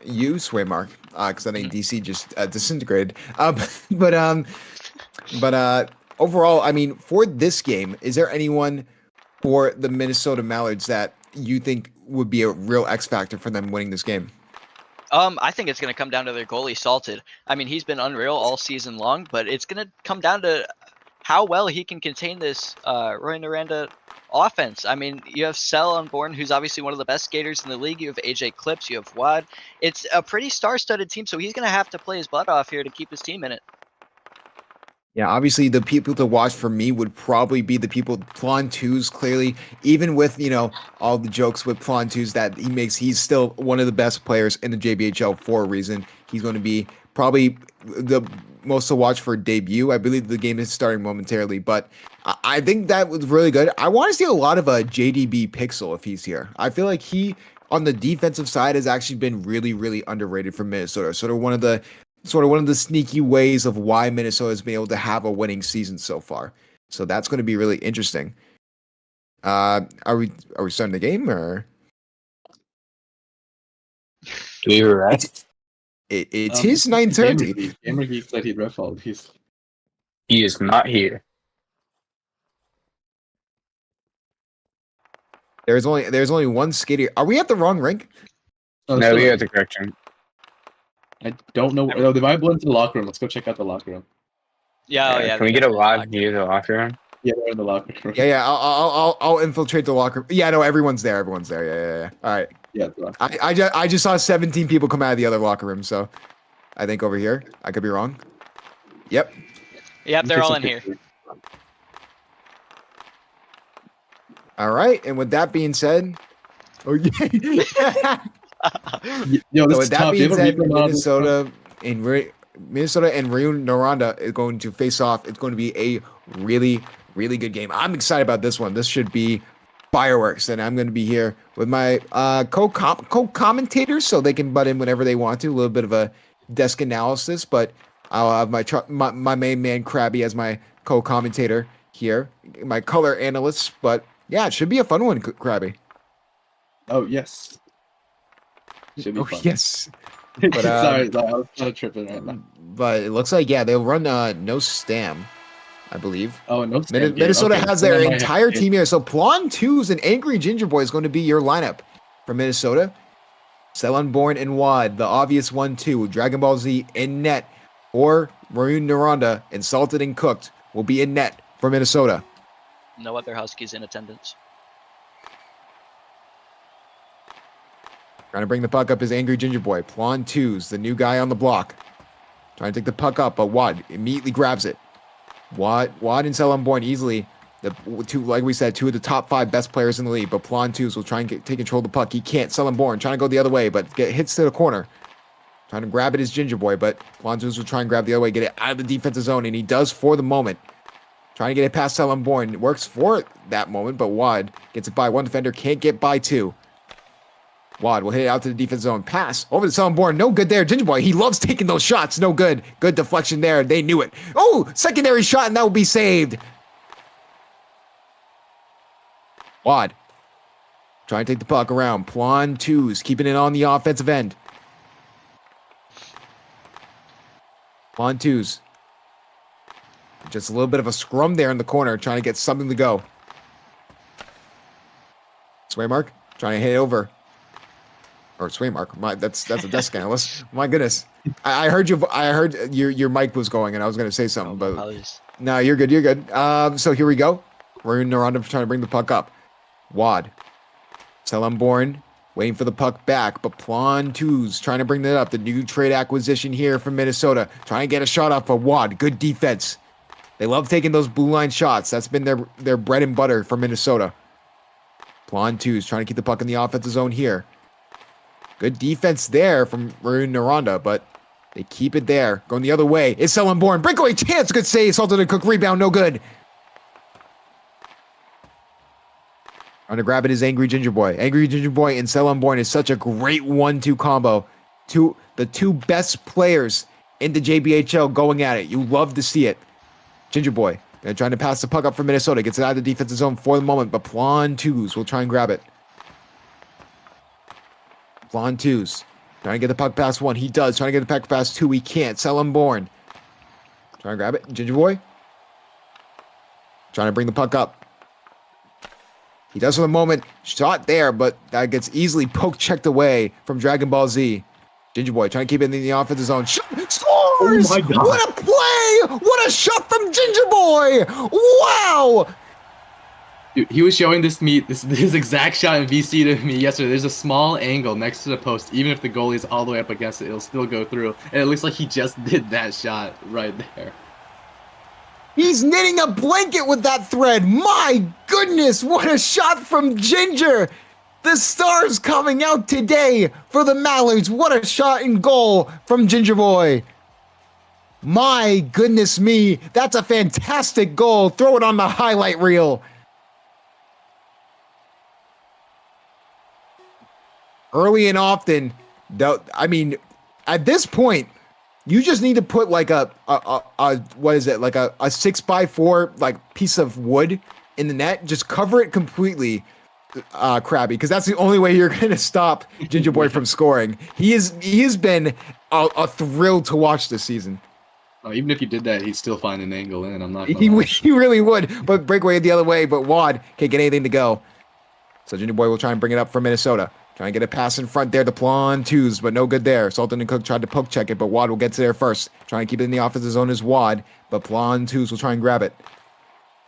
you, Swaymark, because I think DC just disintegrated. But overall, I mean, for this game, is there anyone for the Minnesota Mallards that you think would be a real X factor for them winning this game? I think it's going to come down to their goalie, Salted. I mean, he's been unreal all season long, but it's going to come down to how well he can contain this Roy Naranda offense. I mean, you have Sel on board, who's obviously one of the best skaters in the league. You have AJ Clips, you have Wad. It's a pretty star-studded team, so he's going to have to play his butt off here to keep his team in it. Yeah, obviously the people to watch for me would probably be the people Plantus, clearly, even with, all the jokes with Plantus that he makes, he's still one of the best players in the JBHL for a reason. He's going to be probably the most to watch for debut. I believe the game is starting momentarily, but I think that was really good. I want to see a lot of a JDB Pixel if he's here. I feel like he, on the defensive side, has actually been really, really underrated for Minnesota. Sort of one of the sneaky ways of why Minnesota has been able to have a winning season so far. So that's going to be really interesting. Are we starting the game or? We were right. It's his 9:30. Gamer Geek said he'd ref all. He is not here. There's only one skater. Are we at the wrong rink? Oh, No, so- we have the correction. I don't know. Oh, they might go into the locker room. Let's go check out the locker room. Yeah, Can we get a live view of the locker room? Yeah, they're in the locker room. Yeah. I'll infiltrate the locker room. Yeah, no, everyone's there. Everyone's there. Yeah. All right. Yeah. It's the locker room. I just saw 17 people come out of the other locker room. So I think over here. I could be wrong. Yep. Yep, they're all in here. All right. And with that being said, Yo, this so is with that tough. being You said, ever read Minnesota and Rune Naranda is going to face off. It's going to be a really, really good game. I'm excited about this one. This should be fireworks, and I'm going to be here with my co-commentators so they can butt in whenever they want to. A little bit of a desk analysis, but I'll have my main man Krabby as my co-commentator here, my color analyst. But yeah, it should be a fun one, Krabby. Oh yes. Should be fun. Yes. But, Sorry, I was kind of tripping right now. But it looks like, they'll run no stam, I believe. Oh, no. Minnesota has their Then I entire have- team here. So Plantus and Angry Ginger Boy is going to be your lineup for Minnesota. Sellenborn and Wad, the obvious 1-2. Dragon Ball Z in net. Or Maroon Naranda, Insulted and Cooked, will be in net for Minnesota. No other Huskies in attendance. Trying to bring the puck up is Angry Ginger Boy. Plantus, the new guy on the block. Trying to take the puck up, but Wad immediately grabs it. Wad and Sellenborn easily, like we said, two of the top 5 best players in the league. But Plantus will try and take control of the puck. He can't. Sellenborn trying to go the other way, but hits to the corner. Trying to grab it is Ginger Boy, but Plantus will try and grab the other way, get it out of the defensive zone, and he does for the moment. Trying to get it past Sellenborn. It works for that moment, but Wad gets it by one defender, can't get by 2. Wad will hit it out to the defense zone. Pass over to Sellenborn. No good there. Ginger Boy, he loves taking those shots. No good. Good deflection there. They knew it. Oh, secondary shot, and that will be saved. Wad trying to take the puck around. Plantus keeping it on the offensive end. Plantus. Just a little bit of a scrum there in the corner, trying to get something to go. Swaymark trying to hit it over. Or Swaymark. That's a desk analyst. My goodness. I heard your mic was going, and I was going to say something, but Apologies. no, you're good. You're good. So here we go. We're in Naranda trying to bring the puck up. Wad. Sellenborn waiting for the puck back, but Plontoos trying to bring that up. The new trade acquisition here from Minnesota, trying to get a shot off of Wad. Good defense. They love taking those blue line shots. That's been their bread and butter for Minnesota. Plontoos trying to keep the puck in the offensive zone here. Good defense there from Maroon Naranda, but they keep it there. Going the other way. It's Sellenborn. Breakaway chance. Good save. Salted and Cook rebound. No good. Trying to grab it is Angry Ginger Boy. Angry Ginger Boy and Sellenborn is such a great 1-2 combo. The two best players in the JBHL going at it. You love to see it. Ginger Boy trying to pass the puck up for Minnesota. Gets it out of the defensive zone for the moment, but Plontoos will try and grab it. Plontoos trying to get the puck past 1. He does. Trying to get the puck past 2. He can't. Sellenborn trying to grab it. Ginger Boy trying to bring the puck up. He does for the moment. Shot there, but that gets easily poke checked away from Dragon Ball Z. Ginger Boy trying to keep it in the offensive zone. Scores! Oh my God. What a play! What a shot from Ginger Boy! Wow! Dude, he was showing this exact shot in VC to me yesterday. There's a small angle next to the post. Even if the goalie is all the way up against it, it'll still go through. And it looks like he just did that shot right there. He's knitting a blanket with that thread. My goodness, what a shot from Ginger! The stars coming out today for the Mallards. What a shot in goal from Ginger Boy. My goodness me, that's a fantastic goal. Throw it on the highlight reel. Early and often, I mean, at this point, you just need to put like a what is it, like a 6x4 like piece of wood in the net. Just cover it completely, Krabby, because that's the only way you're gonna stop Ginger Boy from scoring. He has been a thrill to watch this season. Oh, even if you did that, he'd still find an angle in. I'm not. He really would, but breakaway the other way. But Wad can't get anything to go. So Ginger Boy will try and bring it up for Minnesota. Trying to get a pass in front there to Plontoos, but no good there. Salton and Cook tried to poke check it, but Wad will get to there first. Trying to keep it in the offensive zone is Wad, but Plontoos will try and grab it.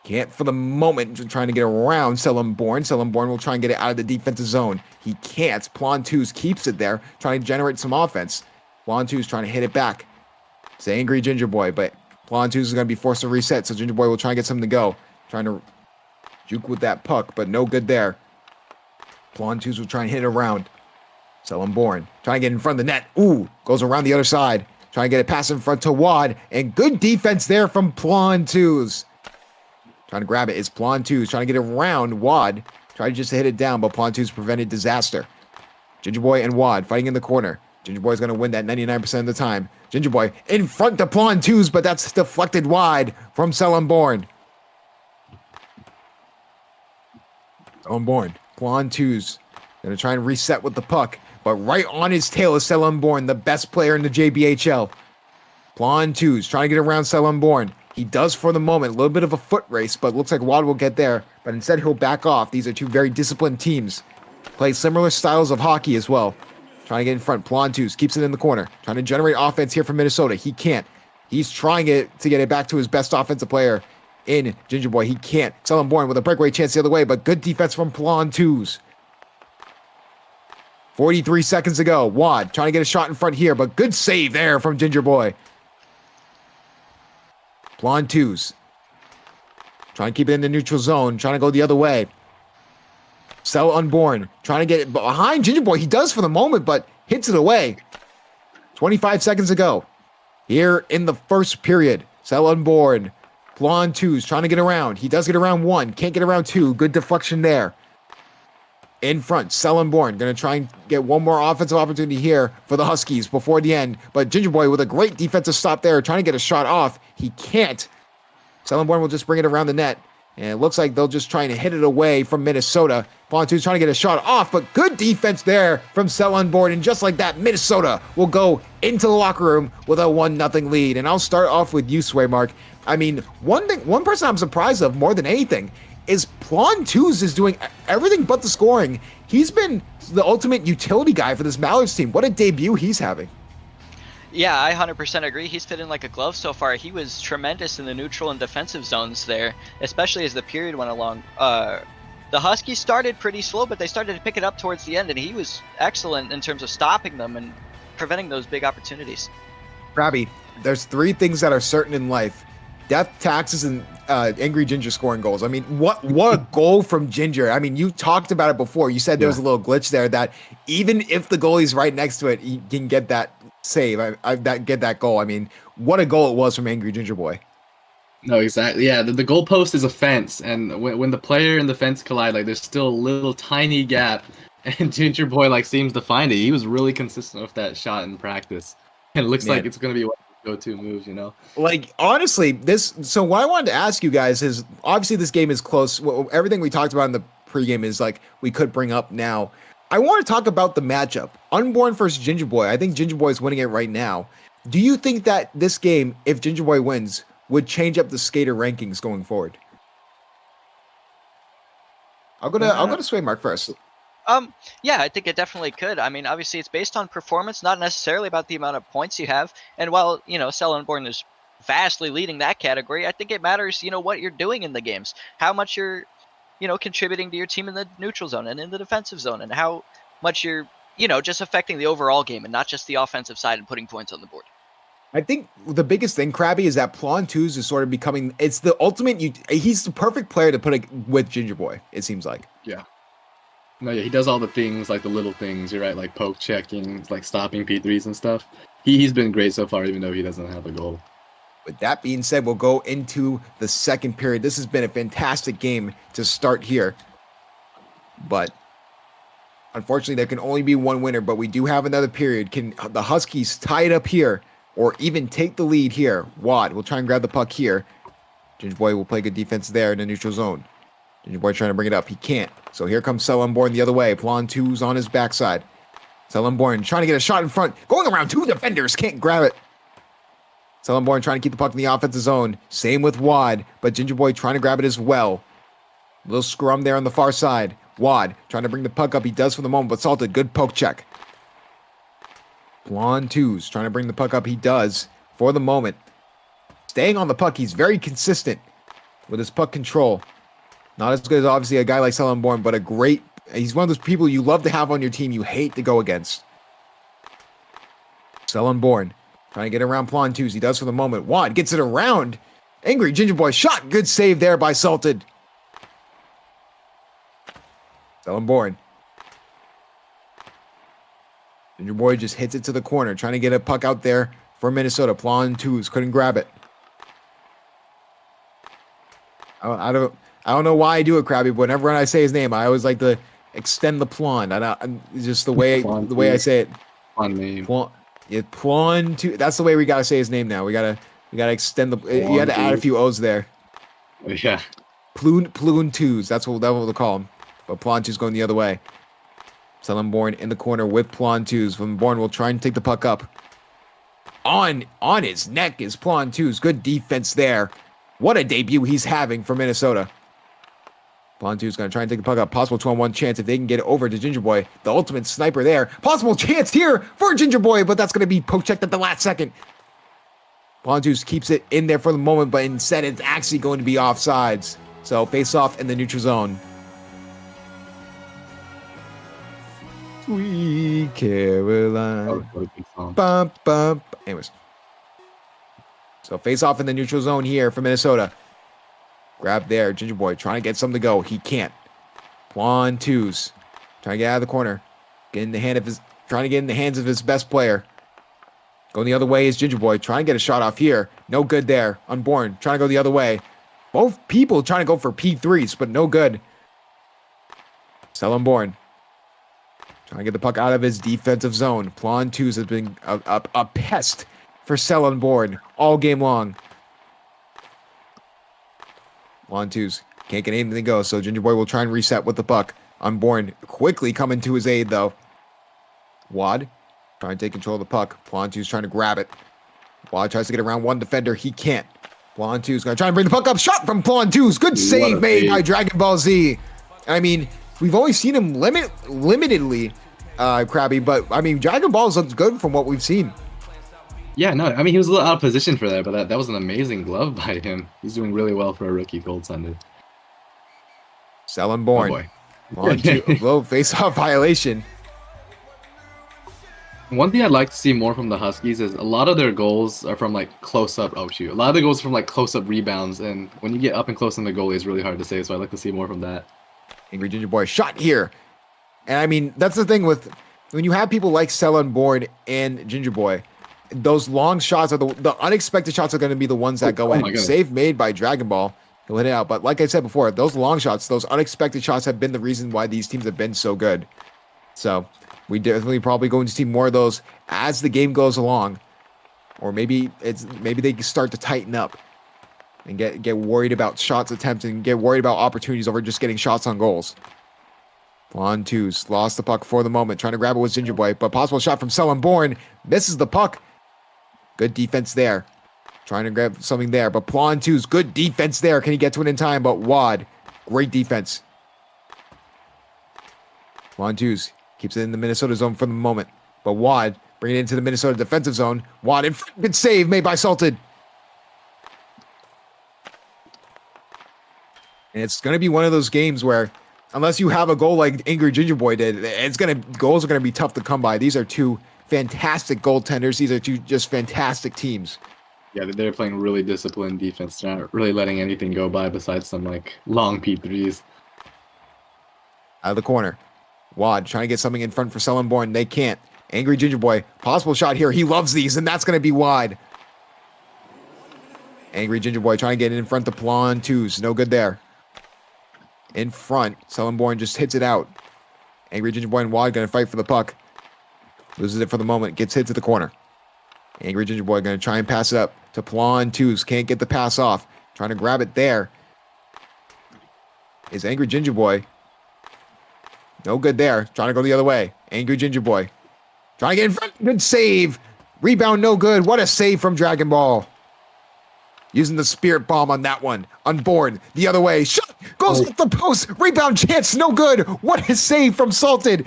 Can't for the moment, trying to get around Sellenborn. Sellenborn will try and get it out of the defensive zone. He can't. Plontoos keeps it there, trying to generate some offense. Plontoos trying to hit it back. It's Angry Ginger Boy, but Plontoos is going to be forced to reset, so Ginger Boy will try and get something to go. Trying to juke with that puck, but no good there. Plontoos will try and hit it around. Sellenborn trying to get in front of the net. Ooh, goes around the other side. Trying to get it past in front to Wad. And good defense there from Plontoos. Trying to grab it. It's Plontoos trying to get it around Wad. Trying to just hit it down, but Plontoos prevented disaster. Ginger Boy and Wad fighting in the corner. Ginger Boy's going to win that 99% of the time. Ginger Boy in front to Plontoos, but that's deflected wide from Sellenborn. Sellenborn. Plontoos going to try and reset with the puck, but right on his tail is Sellenborn, the best player in the JBHL. Plontoos trying to get around Sellenborn. He does for the moment. A little bit of a foot race, but looks like Wad will get there, but instead he'll back off. These are two very disciplined teams. Play similar styles of hockey as well. Trying to get in front. Plontoos keeps it in the corner. Trying to generate offense here for Minnesota. He can't. He's trying to get it back to his best offensive player in Ginger Boy. He can't. Sellenborn with a breakaway chance the other way, but good defense from Plontoos. 43 seconds to go. Wad trying to get a shot in front here, but good save there from Ginger Boy. Plontoos trying to keep it in the neutral zone, trying to go the other way. Sellenborn trying to get it behind Ginger Boy. He does for the moment, but hits it away. 25 seconds to go. Here in the first period, Sellenborn. Plontoos trying to get around. He does get around 1. Can't get around 2. Good deflection there. In front, Sellenborn going to try and get one more offensive opportunity here for the Huskies before the end. But Ginger Boy with a great defensive stop there, trying to get a shot off. He can't. Sellenborn will just bring it around the net. And it looks like they'll just try to hit it away from Minnesota. Plontoos trying to get a shot off, but good defense there from Sellenborn. And just like that, Minnesota will go into the locker room with a 1-0 lead. And I'll start off with you, Swaymark. I mean, one person I'm surprised of more than anything is Plontoos is doing everything but the scoring. He's been the ultimate utility guy for this Mallards team. What a debut he's having. Yeah, I 100% agree. He's fit in like a glove so far. He was tremendous in the neutral and defensive zones there, especially as the period went along. the Huskies started pretty slow, but they started to pick it up towards the end, and he was excellent in terms of stopping them and preventing those big opportunities. Krabby, there's 3 things that are certain in life: death, taxes, and Angry Ginger scoring goals. I mean, what a goal from Ginger. I mean, you talked about it before. You said there was a little glitch there that even if the goalie's right next to it, he can get that save, get that goal. I mean, what a goal it was from Angry Ginger Boy. No, exactly. Yeah, the goalpost is a fence, and when the player and the fence collide, like there's still a little tiny gap, and Ginger Boy like seems to find it. He was really consistent with that shot in practice, and it looks like it's gonna be one of his go-to moves, you know. Like honestly, so what I wanted to ask you guys is, obviously this game is close. Everything we talked about in the pregame is like we could bring up now. I want to talk about the matchup: Unborn versus Ginger Boy. I think Ginger Boy is winning it right now. Do you think that this game, if Ginger Boy wins, would change up the skater rankings going forward? I'll go to Sway Mark first. Yeah, I think it definitely could. I mean, obviously it's based on performance, not necessarily about the amount of points you have. And while, Cell Unborn is vastly leading that category, I think it matters, what you're doing in the games, how much you're, contributing to your team in the neutral zone and in the defensive zone, and how much you're, just affecting the overall game and not just the offensive side and putting points on the board. I think the biggest thing, Krabby, is that Plantuz is sort of becoming, it's the ultimate, he's the perfect player to put it with Ginger Boy, it seems like. Yeah. No, yeah, he does all the things, like the little things, you're right, like poke checking, like stopping P3s and stuff. He's been great so far, even though he doesn't have a goal. With that being said, we'll go into the second period. This has been a fantastic game to start here. But unfortunately, there can only be one winner, but we do have another period. Can the Huskies tie it up here or even take the lead here? Wad will try and grab the puck here. Ginger Boy will play good defense there in the neutral zone. Ginger Boy trying to bring it up. He can't. So here comes Cell Unborn the other way. Plantuz on his backside. Cell Unborn trying to get a shot in front. Going around 2 defenders. Can't grab it. Cell Unborn trying to keep the puck in the offensive zone. Same with Wad. But Ginger Boy trying to grab it as well. A little scrum there on the far side. Wad trying to bring the puck up. He does for the moment, but Salted. Good poke check. Plantuz trying to bring the puck up. He does for the moment. Staying on the puck. He's very consistent with his puck control. Not as good as obviously a guy like Cell Unborn, but he's one of those people you love to have on your team, you hate to go against. Cell Unborn trying to get around Plantuz. He does for the moment. Wad gets it around. Angry Ginger Boy shot. Good save there by Salted. Cell Unborn. Ginger Boy just hits it to the corner, trying to get a puck out there for Minnesota. Plantuz couldn't grab it. I don't know why I do it, Krabby, but whenever I say his name, I always like to extend the plan. It's just the way I say it. Fun name. Plantuz. That's the way we gotta say his name now. We gotta extend the. You had to add a few O's there. Yeah. Plantuz. That's what we'll call him. But Plantuz going the other way. Cell Unborn in the corner with Plantuz. Unborn will try and take the puck up. On his neck is Plantuz. Good defense there. What a debut he's having for Minnesota. Plantuz going to try and take the puck up. Possible 2-on-1 chance if they can get it over to Ginger Boy. The ultimate sniper there. Possible chance here for Ginger Boy, but that's going to be poke checked at the last second. Plantuz keeps it in there for the moment, but instead it's actually going to be offsides. So face off in the neutral zone. Sweet Caroline. Bum, bum. Anyways. So face off in the neutral zone here for Minnesota. Grab there. Ginger Boy trying to get something to go. He can't. Plantuz trying to get out of the corner. Trying to get in the hands of his best player. Going the other way is Ginger Boy trying to get a shot off here. No good there. Unborn trying to go the other way. Both people trying to go for P3s, but no good. Cell Unborn trying to get the puck out of his defensive zone. Plantuz has been a pest for Cell Unborn all game long. Plantuz can't get anything to go, so Ginger Boy will try and reset with the puck. Unborn quickly coming to his aid, though. Wad trying to take control of the puck. Plantuz trying to grab it. Wad tries to get around one defender. He can't. Plantuz going to try and bring the puck up. Shot from Plantuz. Good save made by Dragon Ball Z. I mean, we've only seen him limitedly, Krabby, but I mean, Dragon Ball's looks good from what we've seen. Yeah, no, I mean, he was a little out of position for that, but that was an amazing glove by him. He's doing really well for a rookie goaltender. Selling Oh Born. boy. On to low face-off violation. One thing I'd like to see more from the Huskies is a lot of their goals are from like close-up. Oh shoot, a lot of the goals are from like close-up rebounds, and when you get up and close on the goalie, it's really hard to save. So I'd like to see more from that. Angry Ginger Boy shot here. And I mean, that's the thing with when you have people like Selling Born and Ginger Boy, those long shots are the unexpected shots are going to be the ones that go Oh in. my goodness. Save made by Dragon Ball. He'll hit it out. But like I said before, those long shots, those unexpected shots have been the reason why these teams have been so good. So we definitely probably going to see more of those as the game goes along. Or maybe they start to tighten up and get worried about shots attempted and get worried about opportunities over just getting shots on goals. On twos, lost the puck for the moment, trying to grab it with Ginger Boy, but possible shot from Selling Born, misses the puck. Good defense there. Trying to grab something there, but Plon 2's good defense there. Can he get to it in time? But Wad, great defense. Plon 2's keeps it in the Minnesota zone for the moment, but Wad bringing it into the Minnesota defensive zone. Wad in front, good save made by Salted. And it's going to be one of those games where, unless you have a goal like Angry Ginger Boy did, goals are going to be tough to come by. These are two fantastic goaltenders. These are two just fantastic teams. Yeah, they're playing really disciplined defense. They're not really letting anything go by besides some like long P3s. Out of the corner. Wad trying to get something in front for Selling Born. They can't. Angry Ginger Boy. Possible shot here. He loves these, and that's going to be wide. Angry Ginger Boy trying to get in front to Plon 2's. No good there. In front. Selling Born just hits it out. Angry Ginger Boy and Wad going to fight for the puck. Loses it for the moment. Gets hit to the corner. Angry Ginger Boy going to try and pass it up to Plon 2's. Can't get the pass off. Trying to grab it there. Is Angry Ginger Boy. No good there. Trying to go the other way. Angry Ginger Boy. Trying to get in front. Good save. Rebound no good. What a save from Dragon Ball. Using the Spirit Bomb on that one. Unborn. The other way. Shot. Goes off the post. Rebound chance. No good. What a save from Salted.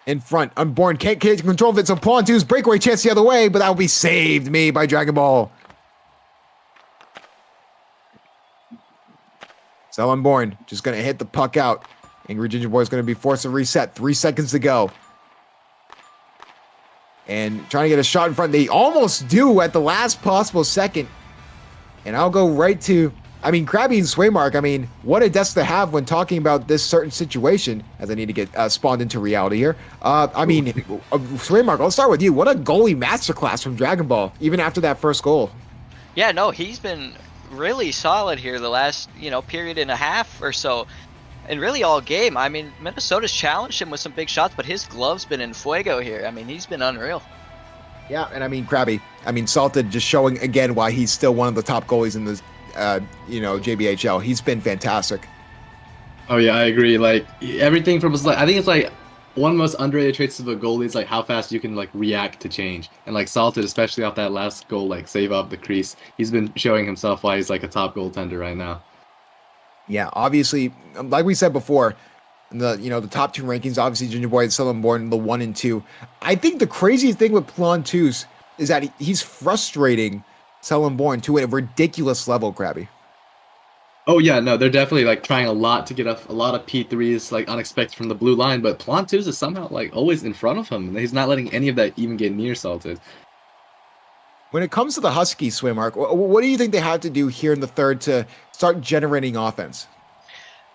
In front. Unborn. Can't get control of it. So Plon 2's breakaway chance the other way. But that will be saved me by Dragon Ball. So Unborn. Just going to hit the puck out. Angry Ginger Boy is going to be forced to reset. 3 seconds to go. And trying to get a shot in front. They almost do at the last possible second. And I'll go right to, Krabby and Swaymark. What a desk to have when talking about this certain situation, as I need to get spawned into reality here. Swaymark, I'll start with you. What a goalie masterclass from Dragon Ball, even after that first goal. Yeah, no, he's been really solid here the last, period and a half or so. And really all game. Minnesota's challenged him with some big shots, but his glove's been in fuego here. He's been unreal. Yeah, and Krabby. Salted just showing again why he's still one of the top goalies in the, JBHL. He's been fantastic. Oh yeah, I agree. Like everything from his, I think it's like one of the most underrated traits of a goalie is like how fast you can like react to change. And like Salted, especially off that last goal, like save up the crease, he's been showing himself why he's like a top goaltender right now. Yeah, obviously, like we said before, the top two rankings, obviously Ginger Boy and Selling Born, the 1 and 2. I think the craziest thing with Plon 2's is that he's frustrating Selling Born to a ridiculous level, Krabby. Oh yeah, no, they're definitely like trying a lot to get a lot of P3s like unexpected from the blue line, but Plon 2's is somehow like always in front of him. He's not letting any of that even get near Salted. When it comes to the Huskies, Swaymark, what do you think they have to do here in the third to start generating offense?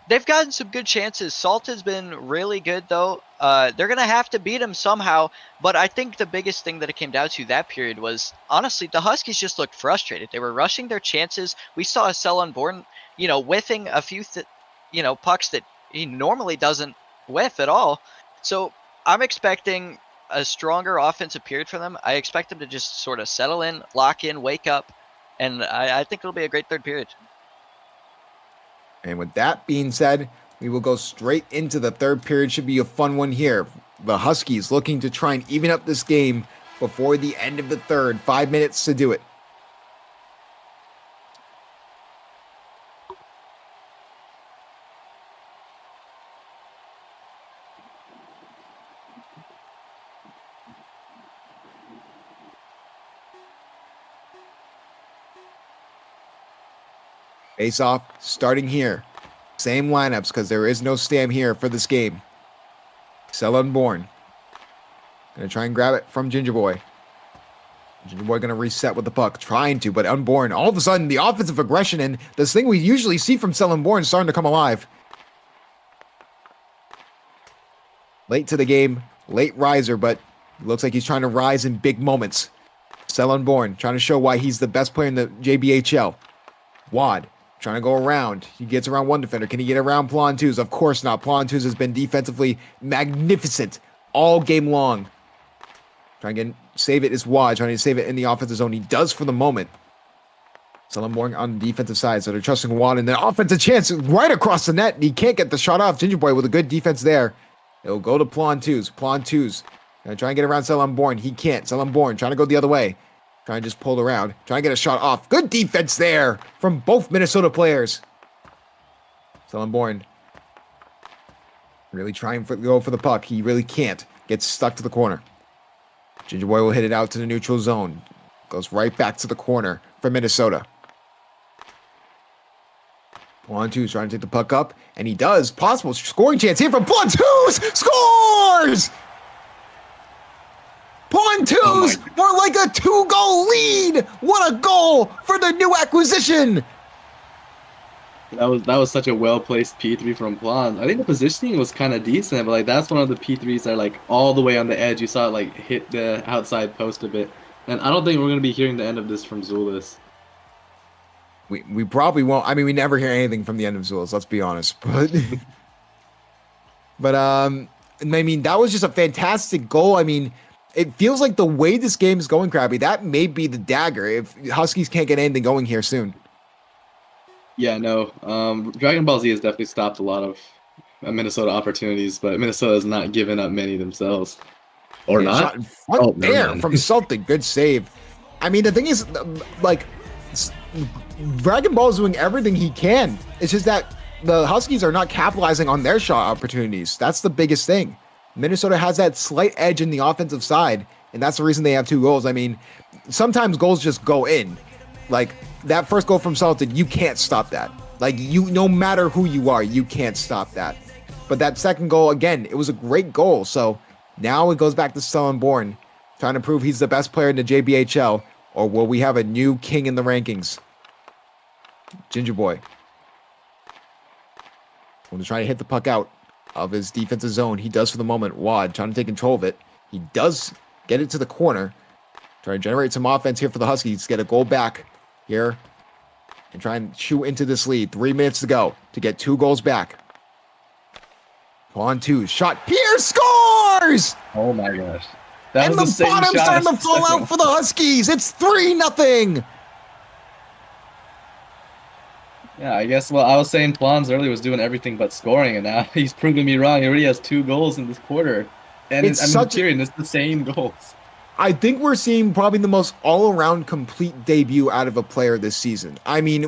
They've gotten some good chances. Salt has been really good, though. They're going to have to beat him somehow. But I think the biggest thing that it came down to that period was, honestly, the Huskies just looked frustrated. They were rushing their chances. We saw a Sell Unborn, whiffing a few, pucks that he normally doesn't whiff at all. So I'm expecting a stronger offensive period for them. I expect them to just sort of settle in, lock in, wake up. And I think it'll be a great third period. And with that being said, we will go straight into the third period. Should be a fun one here. The Huskies looking to try and even up this game before the end of the third. 5 minutes to do it. Face off starting here. Same lineups because there is no Stam here for this game. Sell Unborn. Gonna try and grab it from Ginger Boy. Ginger Boy gonna reset with the puck. Trying to, but Unborn. All of a sudden, the offensive aggression and this thing we usually see from Sell Unborn starting to come alive. Late to the game. Late riser, but looks like he's trying to rise in big moments. Sell Unborn. Trying to show why he's the best player in the JBHL. Wad. Trying to go around. He gets around one defender. Can he get around Plantus? Of course not. Plantus has been defensively magnificent all game long. Trying to save it is Wad. Trying to save it in the offensive zone. He does for the moment. Sullenborn on the defensive side. So they're trusting Wad. And then offensive chance right across the net. He can't get the shot off. Ginger Boy with a good defense there. It'll go to Plantus. Plantus. Gonna try and get around Sullenborn. He can't. Sullenborn trying to go the other way. Trying to just pull around. Trying to get a shot off. Good defense there from both Minnesota players. Sullenborn really trying to go for the puck. He really can't. Gets stuck to the corner. Ginger Boy will hit it out to the neutral zone. Goes right back to the corner for Minnesota. Plantus trying to take the puck up, and he does. Possible scoring chance here from Plantus. Scores! Plantus for like a 2-goal lead. What a goal for the new acquisition. That was such a well-placed P3 from Plans. I think the positioning was kind of decent, but like that's one of the P3s that are like all the way on the edge. You saw it like hit the outside post a bit. And I don't think we're going to be hearing the end of this from Zulis. We probably won't. I mean, we never hear anything from the end of Zulis, let's be honest. But I mean, that was just a fantastic goal. I mean, it feels like the way this game is going, Krabby, that may be the dagger if Huskies can't get anything going here soon. Yeah, no. Dragon Ball Z has definitely stopped a lot of Minnesota opportunities, but Minnesota has not given up many themselves. Or Yeah, not? shot in front Oh, there man. from Celtic. Good save. I mean, the thing is, like, Dragon Ball is doing everything he can. It's just that the Huskies are not capitalizing on their shot opportunities. That's the biggest thing. Minnesota has that slight edge in the offensive side, and that's the reason they have 2 goals. I mean, sometimes goals just go in. Like, that first goal from Celtic, you can't stop that. Like, no matter who you are, you can't stop that. But that second goal, again, it was a great goal. So now it goes back to Sullenborn, trying to prove he's the best player in the JBHL, or will we have a new king in the rankings? Ginger Boy. Want to try to hit the puck out of his defensive zone. He does for the moment. Wad trying to take control of it. He does get it to the corner. Trying to generate some offense here for the Huskies. Get a goal back here. And try and chew into this lead. 3 minutes to go to get 2 goals back. Plantus shot here, scores! Oh my gosh. That And was the same bottom's shot starting to as fall second out for the Huskies. It's 3-0. Yeah, I guess, well, I was saying Plans earlier was doing everything but scoring, and now he's proving me wrong. He already has 2 goals in this quarter. And It's I'm such a- cheering, it's the same goals. I think we're seeing probably the most all-around complete debut out of a player this season. I mean,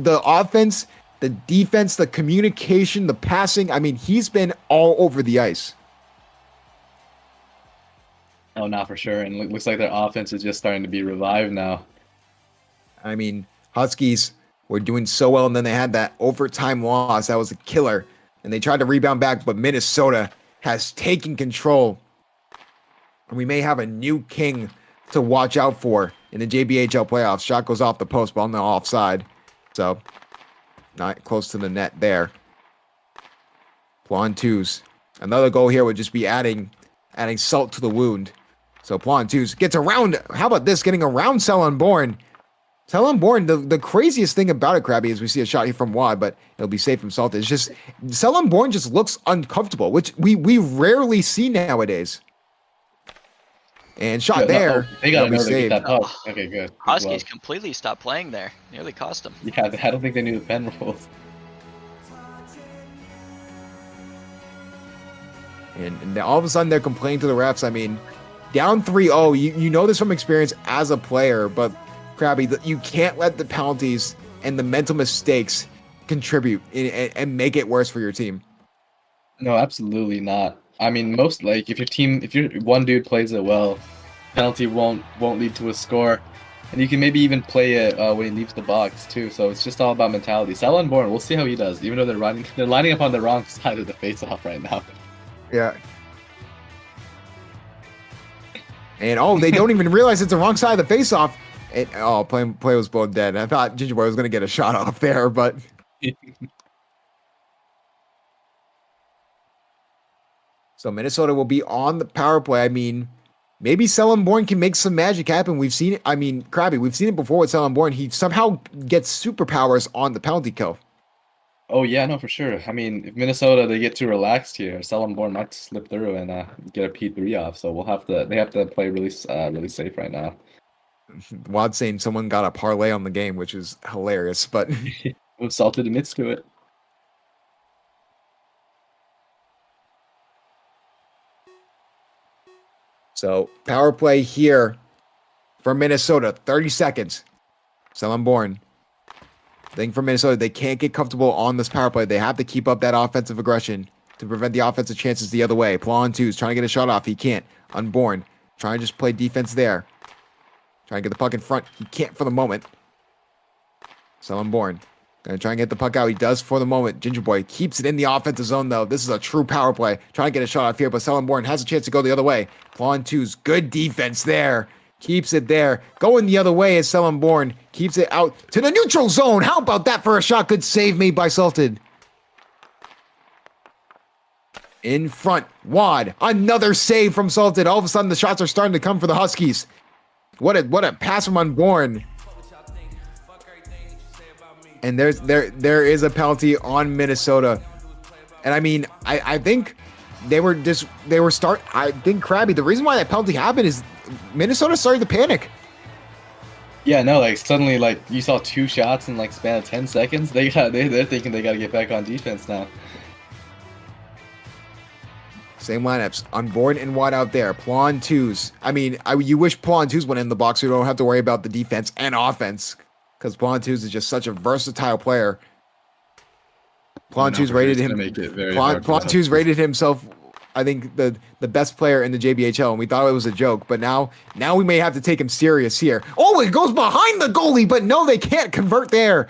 the offense, the defense, the communication, the passing. I mean, he's been all over the ice. Oh, not for sure. And it looks like their offense is just starting to be revived now. I mean, Huskies were doing so well, and then they had that overtime loss. That was a killer. And they tried to rebound back, but Minnesota has taken control. And we may have a new king to watch out for in the JBHL playoffs. Shot goes off the post, but on the offside. So, not close to the net there. Plantus. Another goal here would just be adding salt to the wound. So Plantus gets around. How about this? Getting around Sullenborn. Sullenborn, the craziest thing about it, Krabby, is we see a shot here from Wad, but it'll be safe from Salt. It's just, Sullenborn just looks uncomfortable, which we rarely see nowadays. And shot there. They got it'll be to get saved. that puck. Okay, good. Huskies completely stopped playing there. Nearly cost them. Yeah, I don't think they knew the pen rules. And all of a sudden they're complaining to the refs. I mean, down 3-0, you know this from experience as a player, but Krabby, you can't let the penalties and the mental mistakes contribute and make it worse for your team. No, absolutely not. I mean, most, like, if your one dude plays it well, penalty won't lead to a score. And you can maybe even play it when he leaves the box too. So it's just all about mentality. Born, we'll see how he does. Even though they're lining up on the wrong side of the face-off right now. Yeah. And they don't even realize it's the wrong side of the face-off. Play was both dead. I thought Ginger Boy was gonna get a shot off there, but so Minnesota will be on the power play. I mean, maybe Born can make some magic happen. We've seen it. I mean, Krabby, we've seen it before with Born. He somehow gets superpowers on the penalty kill. Oh yeah, no, for sure. I mean, if Minnesota they get too relaxed here, Born might slip through and get a P3 off. So they have to play really safe right now. Wad saying someone got a parlay on the game, which is hilarious, but Salted admits to it. So power play here for Minnesota, 30 seconds. Born. Thing for Minnesota, they can't get comfortable on this power play. They have to keep up that offensive aggression to prevent the offensive chances the other way. Plon 2's trying to get a shot off. He can't. Unborn. Trying to just play defense there. Trying to get the puck in front. He can't for the moment. Unborn. Gonna try and get the puck out. He does for the moment. Ginger Boy keeps it in the offensive zone, though. This is a true power play. Trying to get a shot off here, but Born has a chance to go the other way. Plon 2's good defense there. Keeps it there. Going the other way is Born. Keeps it out to the neutral zone. How about that for a shot? Good save made by Salted. In front. Wad. Another save from Salted. All of a sudden, the shots are starting to come for the Huskies. What a pass from Unborn. And there is a penalty on Minnesota. And I mean, I think I think Krabby, the reason why that penalty happened is Minnesota started to panic. Yeah, no, like suddenly like you saw 2 shots in like span of 10 seconds. They're thinking they got to get back on defense now. Same lineups. Unborn and Watt out there. Plon 2's. I mean, you wish Plon 2's went in the box so you don't have to worry about the defense and offense. Because Plon 2's is just such a versatile player. Plon 2's rated him. Plon 2's rated himself, I think, the best player in the JBHL, and we thought it was a joke, but now we may have to take him serious here. Oh, it goes behind the goalie, but no, they can't convert there.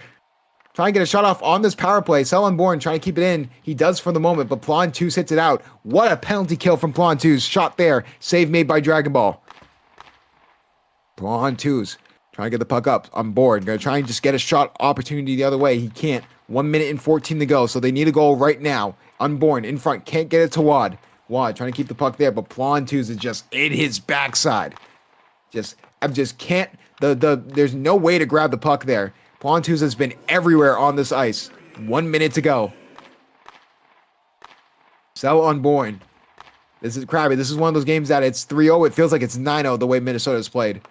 Trying to get a shot off on this power play. Born trying to keep it in. He does for the moment, but Plon 2's hits it out. What a penalty kill from Plon 2's. Shot there. Save made by Dragon Ball. Plon 2's trying to get the puck up. Unborn. Gonna try and just get a shot opportunity the other way. He can't. 1 minute and 14 to go, so they need a goal right now. Unborn in front. Can't get it to Wad. Wad trying to keep the puck there, but Plon 2's is just in his backside. I just can't. There's no way to grab the puck there. Plon 2's has been everywhere on this ice. 1 minute to go. Unborn. This is Krabby. This is one of those games that it's 3-0. It feels like it's 9-0 the way Minnesota's played.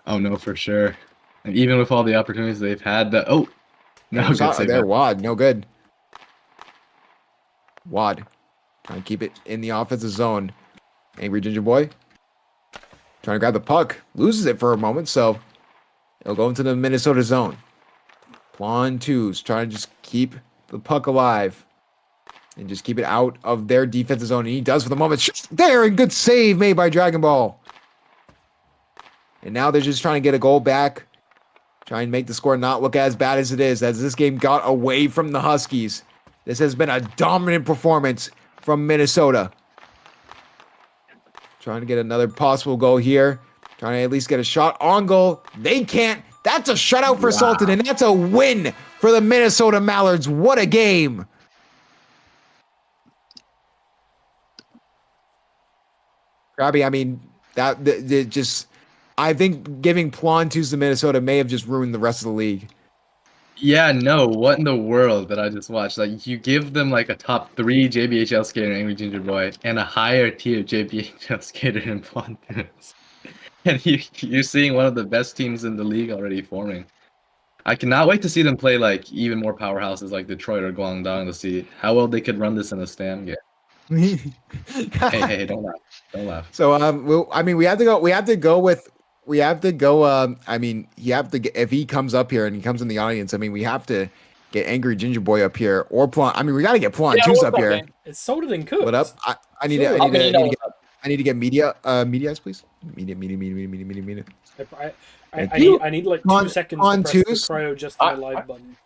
Oh no, for sure. And even with all the opportunities they've had, no good save there. Wad, no good. Wad, trying to keep it in the offensive zone. Angry Ginger Boy trying to grab the puck, loses it for a moment, so it'll go into the Minnesota zone. Plon 2's trying to just keep the puck alive and just keep it out of their defensive zone, and he does for the moment. There, and good save made by Dragon Ball. And now they're just trying to get a goal back, trying to make the score not look as bad as it is, as this game got away from the Huskies. This has been a dominant performance from Minnesota. Trying to get another possible goal here. Trying to at least get a shot on goal. They can't. That's a shutout for Salted, and that's a win for the Minnesota Mallards. What a game. Krabby, I mean, I think giving Plon 2's to Minnesota may have just ruined the rest of the league. Yeah, no, what in the world that I just watched? Like, you give them like a top 3 JBHL skater, Angry Ginger Boy, and a higher tier JBHL skater in Plon 2's. And you're seeing one of the best teams in the league already forming. I cannot wait to see them play like even more powerhouses like Detroit or Guangdong to see how well they could run this in a stand game. hey, don't laugh. Don't laugh. So, we have to go. I mean, if he comes up here and he comes in the audience, I mean, we have to get Angry Ginger Boy up here or Plon. I mean, we got to get Plon 2's up here. Man? It's Salted and cooked. What up? I need I need to get medias, please. Media. I need like 2 seconds to press the cryo just my live button.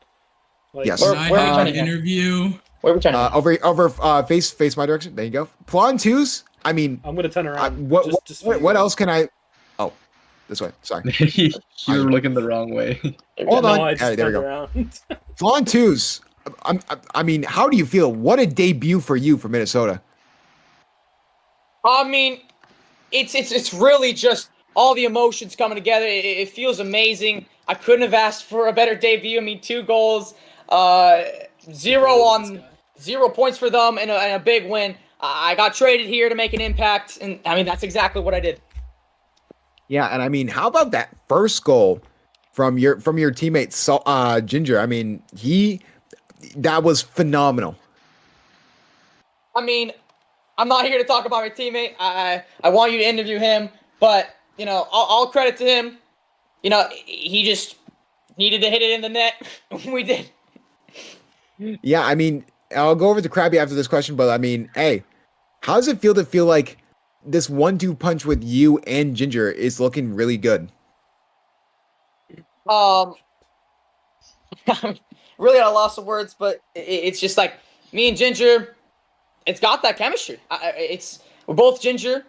Like, Yes. Can I Where are we have an turning it? interview? Where are we turning? Over face my direction. There you go. Plon twos. I mean, I'm gonna turn around. what else can I? Oh, this way. Sorry. You were looking the wrong way. Hold no, on. I just All right, there we turned go. around. Plon twos. I mean, how do you feel? What a debut for you for Minnesota. I mean, it's really just all the emotions coming together. It feels amazing. I couldn't have asked for a better debut. I mean, 2 goals, 0 points for them, and a big win. I got traded here to make an impact, and I mean that's exactly what I did. Yeah, and I mean, how about that first goal from your teammate Ginger? I mean, that was phenomenal. I mean, I'm not here to talk about my teammate. I want you to interview him, but you know, all credit to him. You know, he just needed to hit it in the net. We did. Yeah, I mean, I'll go over to Krabby after this question, but I mean, hey, how does it feel to feel like this 1-2 punch with you and Ginger is looking really good? Really at a loss of words, but it's just like me and Ginger. It's got that chemistry. We're both Ginger.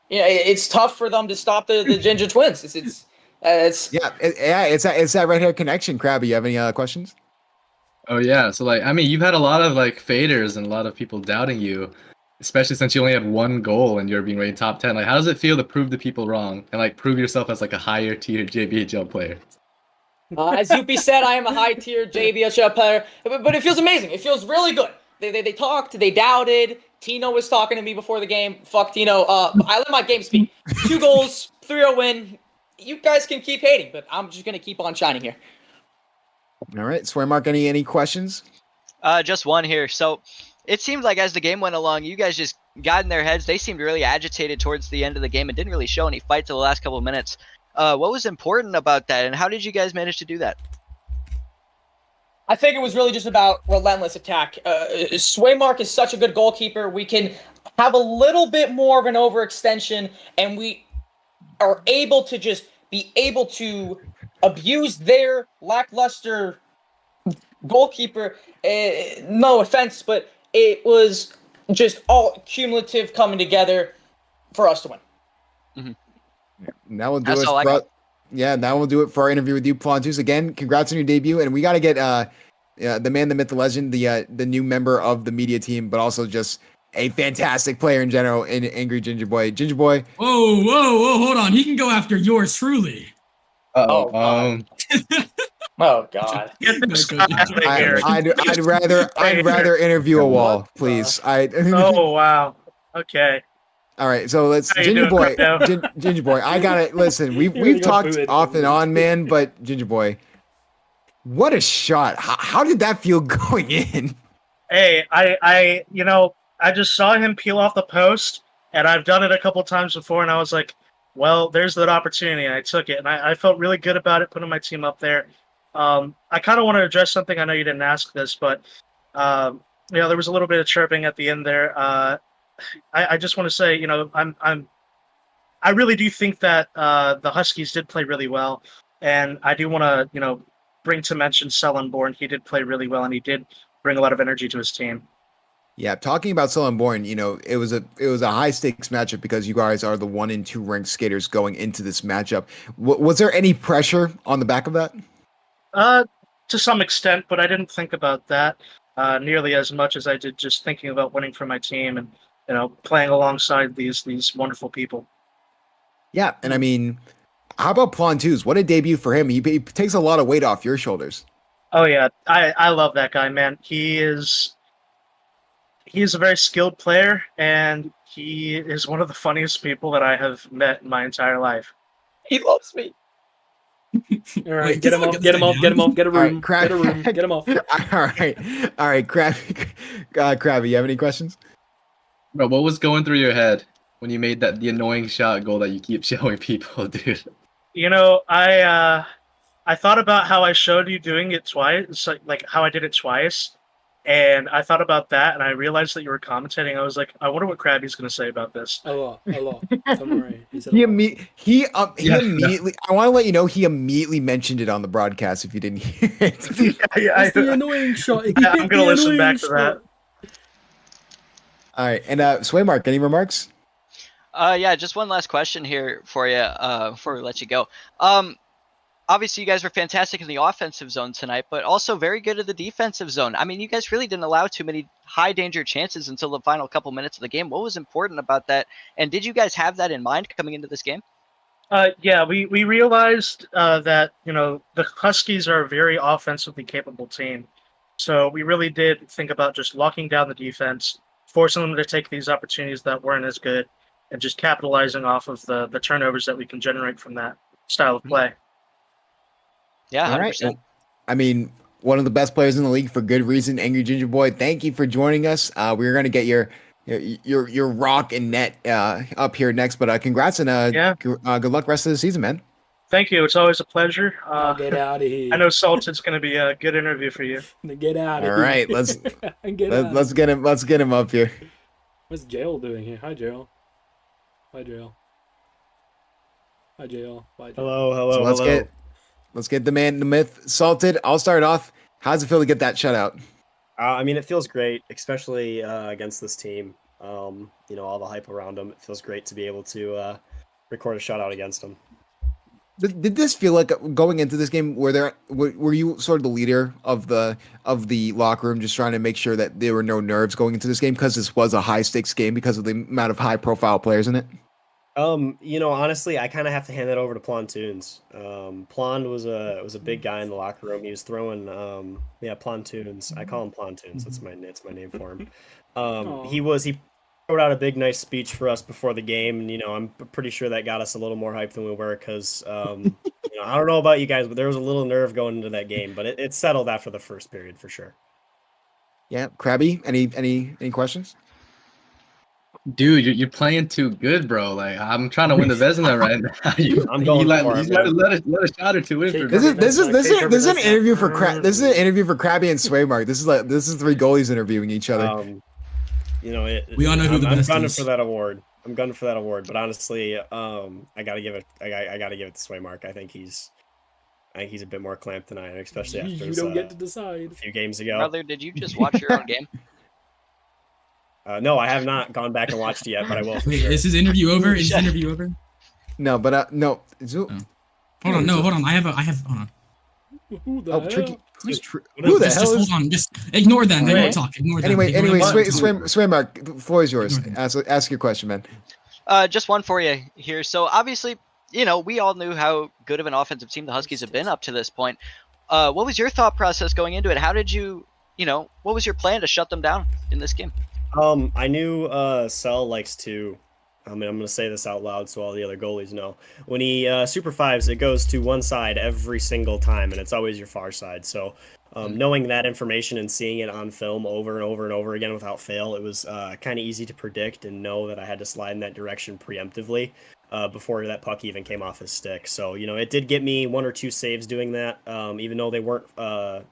Yeah, it's tough for them to stop the Ginger twins. It's that red hair connection. Krabby, you have any questions? Oh yeah, so like I mean, you've had a lot of like faders and a lot of people doubting you, especially since you only had 1 goal and you're being rated top 10. Like, how does it feel to prove the people wrong and like prove yourself as like a higher tier JBHL player? As Yuppie said, I am a high tier JBHL player, but it feels amazing. It feels really good. They talked, they doubted. Tino was talking to me before the game. Fuck Tino. I let my game speak. 2 goals, 3-0 win. You guys can keep hating, but I'm just gonna keep on shining here. All right, Swear Mark, any questions? Just one here. So it seemed like as the game went along, you guys just got in their heads. They seemed really agitated towards the end of the game and didn't really show any fight till the last couple of minutes. What was important about that, and how did you guys manage to do that? I think it was really just about relentless attack. Swaymark is such a good goalkeeper. We can have a little bit more of an overextension, and we are able to just be able to abuse their lackluster goalkeeper. No offense, but it was just all cumulative coming together for us to win. And that will do That's it. all I got. That will do it for our interview with you, Plantus. Again, congrats on your debut, and we got to get the man, the myth, the legend, the new member of the media team, but also just a fantastic player in general, in Angry Ginger Boy. Ginger Boy. Whoa, hold on. He can go after yours truly. Oh, God. Oh God! I'd rather interview a wall, please. Oh wow. Okay. All right, so let's How you Ginger doing, Boy. Crypto? Ginger Boy, I gotta listen. We've talked off and on, man. But Ginger Boy, what a shot! How did that feel going in? Hey, I just saw him peel off the post, and I've done it a couple times before, and I was like, well, there's that opportunity, and I took it, and I felt really good about it, putting my team up there. I kind of want to address something. I know you didn't ask this, but there was a little bit of chirping at the end there. I just want to say, I really do think that the Huskies did play really well, and I do want to, bring to mention Sullenborn. He did play really well, and he did bring a lot of energy to his team. Yeah, talking about Sullenborn, it was a high stakes matchup because you guys are the 1 and 2 ranked skaters going into this matchup. Was there any pressure on the back of that? To some extent, but I didn't think about that nearly as much as I did just thinking about winning for my team and playing alongside these wonderful people. Yeah, and I mean, how about Plantus? What a debut for him! He takes a lot of weight off your shoulders. Oh yeah, I love that guy, man. He is a very skilled player, and he is one of the funniest people that I have met in my entire life. He loves me. All right, get him off, get a room, get a room, get him off. All right, Krabby, you have any questions? Bro, what was going through your head when you made the annoying shot goal that you keep showing people, dude? I thought about how I showed you doing it twice, like how I did it twice, And I thought about that, and I realized that you were commentating. I was like, I wonder what Krabby's going to say about this. A lot. Don't worry. He said He a lot. he immediately. I want to let you know he immediately mentioned it on the broadcast. If you didn't hear it, It's the annoying shot. He I'm hit going to the listen back annoying to that. shot. all right. And Swaymark, any remarks? Yeah, just one last question here for you before we let you go. Obviously, you guys were fantastic in the offensive zone tonight, but also very good at the defensive zone. I mean, you guys really didn't allow too many high danger chances until the final couple minutes of the game. What was important about that? And did you guys have that in mind coming into this game? Yeah, we realized that, the Huskies are a very offensively capable team. So we really did think about just locking down the defense, forcing them to take these opportunities that weren't as good, and just capitalizing off of the turnovers that we can generate from that style of play. Yeah, 100%. All right. Well, I mean, one of the best players in the league for good reason, Angry Ginger Boy. Thank you for joining us. We're gonna get your rock and net up here next, but congrats and good luck rest of the season, man. Thank you. It's always a pleasure. Get out of here. I know Salted's going to be a good interview for you. Get out of All here. right, let's get him. Let's get him up here. What's Jail doing here? Hi, Jail. Hi, Jail. Hi, Jail. Bye, Jail. Hello. So let's get the man, the myth, Salted. I'll start off. How's it feel to get that shutout? I mean, it feels great, especially against this team. All the hype around them. It feels great to be able to record a shutout against them. Did this feel like going into this game? Were you sort of the leader of the locker room, just trying to make sure that there were no nerves going into this game because this was a high stakes game because of the amount of high profile players in it? Honestly, I kind of have to hand that over to Plontoons. Plon was a big guy in the locker room. He was throwing Plontoons. I call him Plontoons. That's my name for him. He wrote out a big nice speech for us before the game, and I'm pretty sure that got us a little more hyped than we were because I don't know about you guys, but there was a little nerve going into that game, but it settled after the first period for sure. Yeah, Krabby, any questions? Dude, you're playing too good, bro. Like I'm trying to win the Vezina right now. I'm going for it, man. let a shot or two in for me. This is an interview for This is an interview for Krabby and Swaymark. This is three goalies interviewing each other. We all know who the best I'm gunning is. for that award. But honestly, I gotta give it to Swaymark. I think he's a bit more clamped than I am, especially after you don't get to decide. a few games ago. Brother, did you just watch your own game? No, I have not gone back and watched it yet, but I will. For Wait, sure. is his interview over? Is his interview over? No, but no. Hold on. I have. Hold on. Who the hell? Tricky. Who the Just hell hold is? on. Just ignore them. They Right. won't talk. Ignore them. Anyway, Ignore them. Swaymark, the floor is yours. Ignore them. Ask your question, man. Just one for you here. So obviously, we all knew how good of an offensive team the Huskies have been up to this point. What was your thought process going into it? How did you, what was your plan to shut them down in this game? I knew Cell likes to. I mean, I'm going to say this out loud so all the other goalies know. When he Super Fives, it goes to one side every single time, and it's always your far side. So knowing that information and seeing it on film over and over and over again without fail, it was kind of easy to predict and know that I had to slide in that direction preemptively before that puck even came off his stick. So, it did get me one or two saves doing that, even though they weren't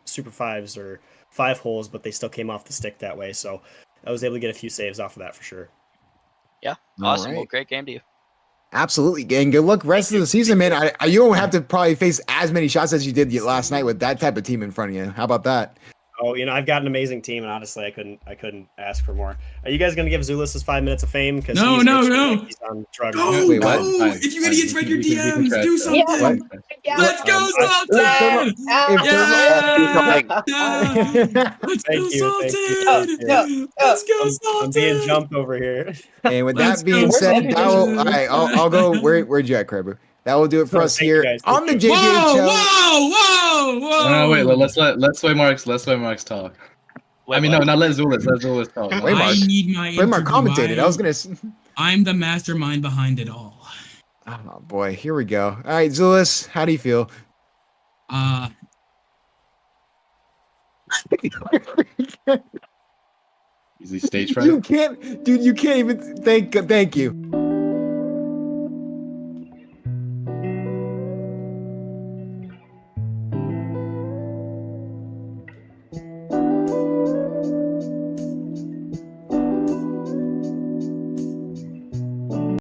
Super Fives or 5 holes, but they still came off the stick that way. So I was able to get a few saves off of that for sure. Yeah, All awesome. right. Well, great game to you. Absolutely, and good luck rest of the season, man. You don't have to probably face as many shots as you did last night with that type of team in front of you. How about that? Oh, I've got an amazing team, and honestly, I couldn't ask for more. Are you guys gonna give Zulus his 5 minutes of fame? Because No. he's on drugs. Go, Wait, what? go! If you idiots read your DMs, do something. Yeah. Let's go, Salted! If Yeah! Let's Thank go, you. Salted! Let's go, I'm being Salted! jumped over here. And with Let's that being go. said, Where's all right, I'll go. Where'd you at, Kraber? That will do it for us Thank you, here guys. on the Thank you. JBHL. Whoa! No, wait. Let's Swaymarks talk. Wait, I mean, what? no, not let Zulus talk. Wait, Mark. I need my Swaymark interview. commentated. I was gonna. I'm the mastermind behind it all. Oh boy, here we go. All right, Zulus, how do you feel? Easy stage fright. You can't, dude. You can't even. Thank you.